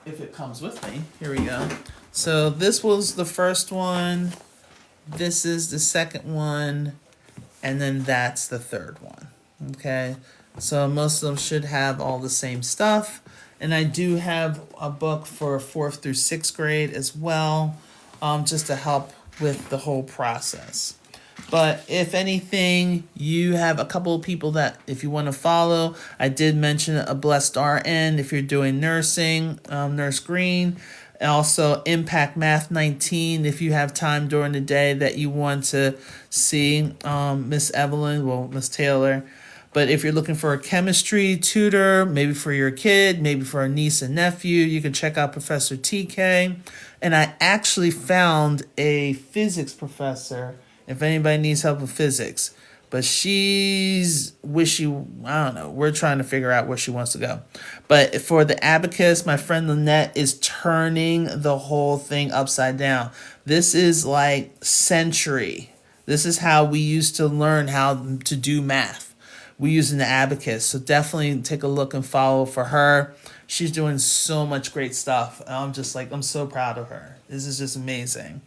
If it comes with me. Here we go. So this was the first one. This is the second one. And then that's the third one. Okay. So most of them should have all the same stuff. And I do have a book for 4th through 6th grade as well, just to help with the whole process. But if anything, you have a couple of people that if you want to follow, I did mention a Blessed RN if you're doing nursing, Nurse Green. And also Impact Math 19 if you have time during the day that you want to see Miss Evelyn, well, Miss Taylor. But if you're looking for a chemistry tutor, maybe for your kid, maybe for a niece and nephew, you can check out Professor TK. And I actually found a physics professor if anybody needs help with physics. But she's I don't know. We're trying to figure out where she wants to go. But for the abacus, my friend Lynette is turning the whole thing upside down. This is like century. This is how we used to learn how to do math. We using the abacus. So definitely take a look and follow for her. She's doing so much great stuff. I'm just like, I'm so proud of her. This is just amazing.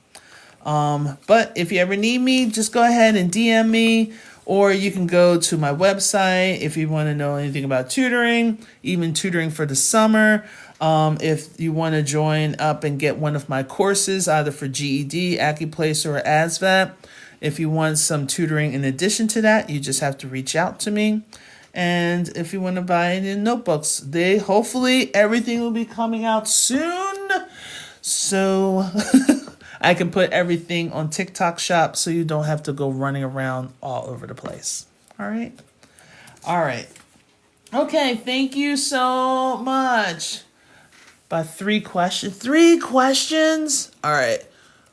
But if you ever need me, just go ahead and DM me, or you can go to my website if you want to know anything about tutoring, even tutoring for the summer. If you want to join up and get one of my courses, either for GED, ACCUPLACER, or ASVAB. If you want some tutoring in addition to that, you just have to reach out to me. And if you want to buy any notebooks, hopefully everything will be coming out soon. So I can put everything on TikTok Shop so you don't have to go running around all over the place. All right. All right. Okay. Thank you so much. By 3 questions. 3 questions. All right.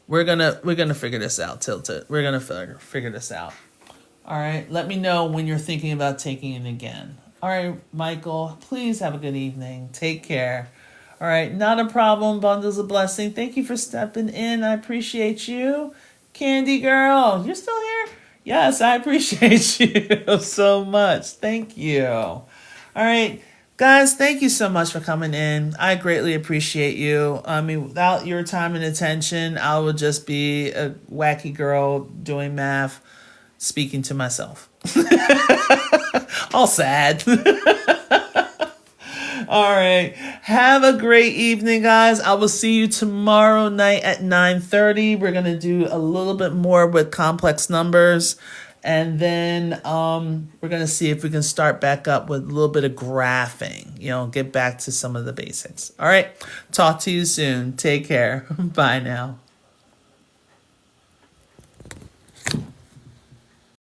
We're gonna figure this out, Tilted. We're gonna figure this out. All right. Let me know when you're thinking about taking it again. All right, Michael. Please have a good evening. Take care. All right. Not a problem. Bundles of blessing. Thank you for stepping in. I appreciate you, Candy girl. You're still here? Yes, I appreciate you so much. Thank you. All right. Guys, thank you so much for coming in. I greatly appreciate you. I mean, without your time and attention, I would just be a wacky girl doing math, speaking to myself. All sad. All right. Have a great evening, guys. I will see you tomorrow night at 9:30. We're going to do a little bit more with complex numbers. And then we're going to see if we can start back up with a little bit of graphing, get back to some of the basics. All right. Talk to you soon. Take care. Bye now.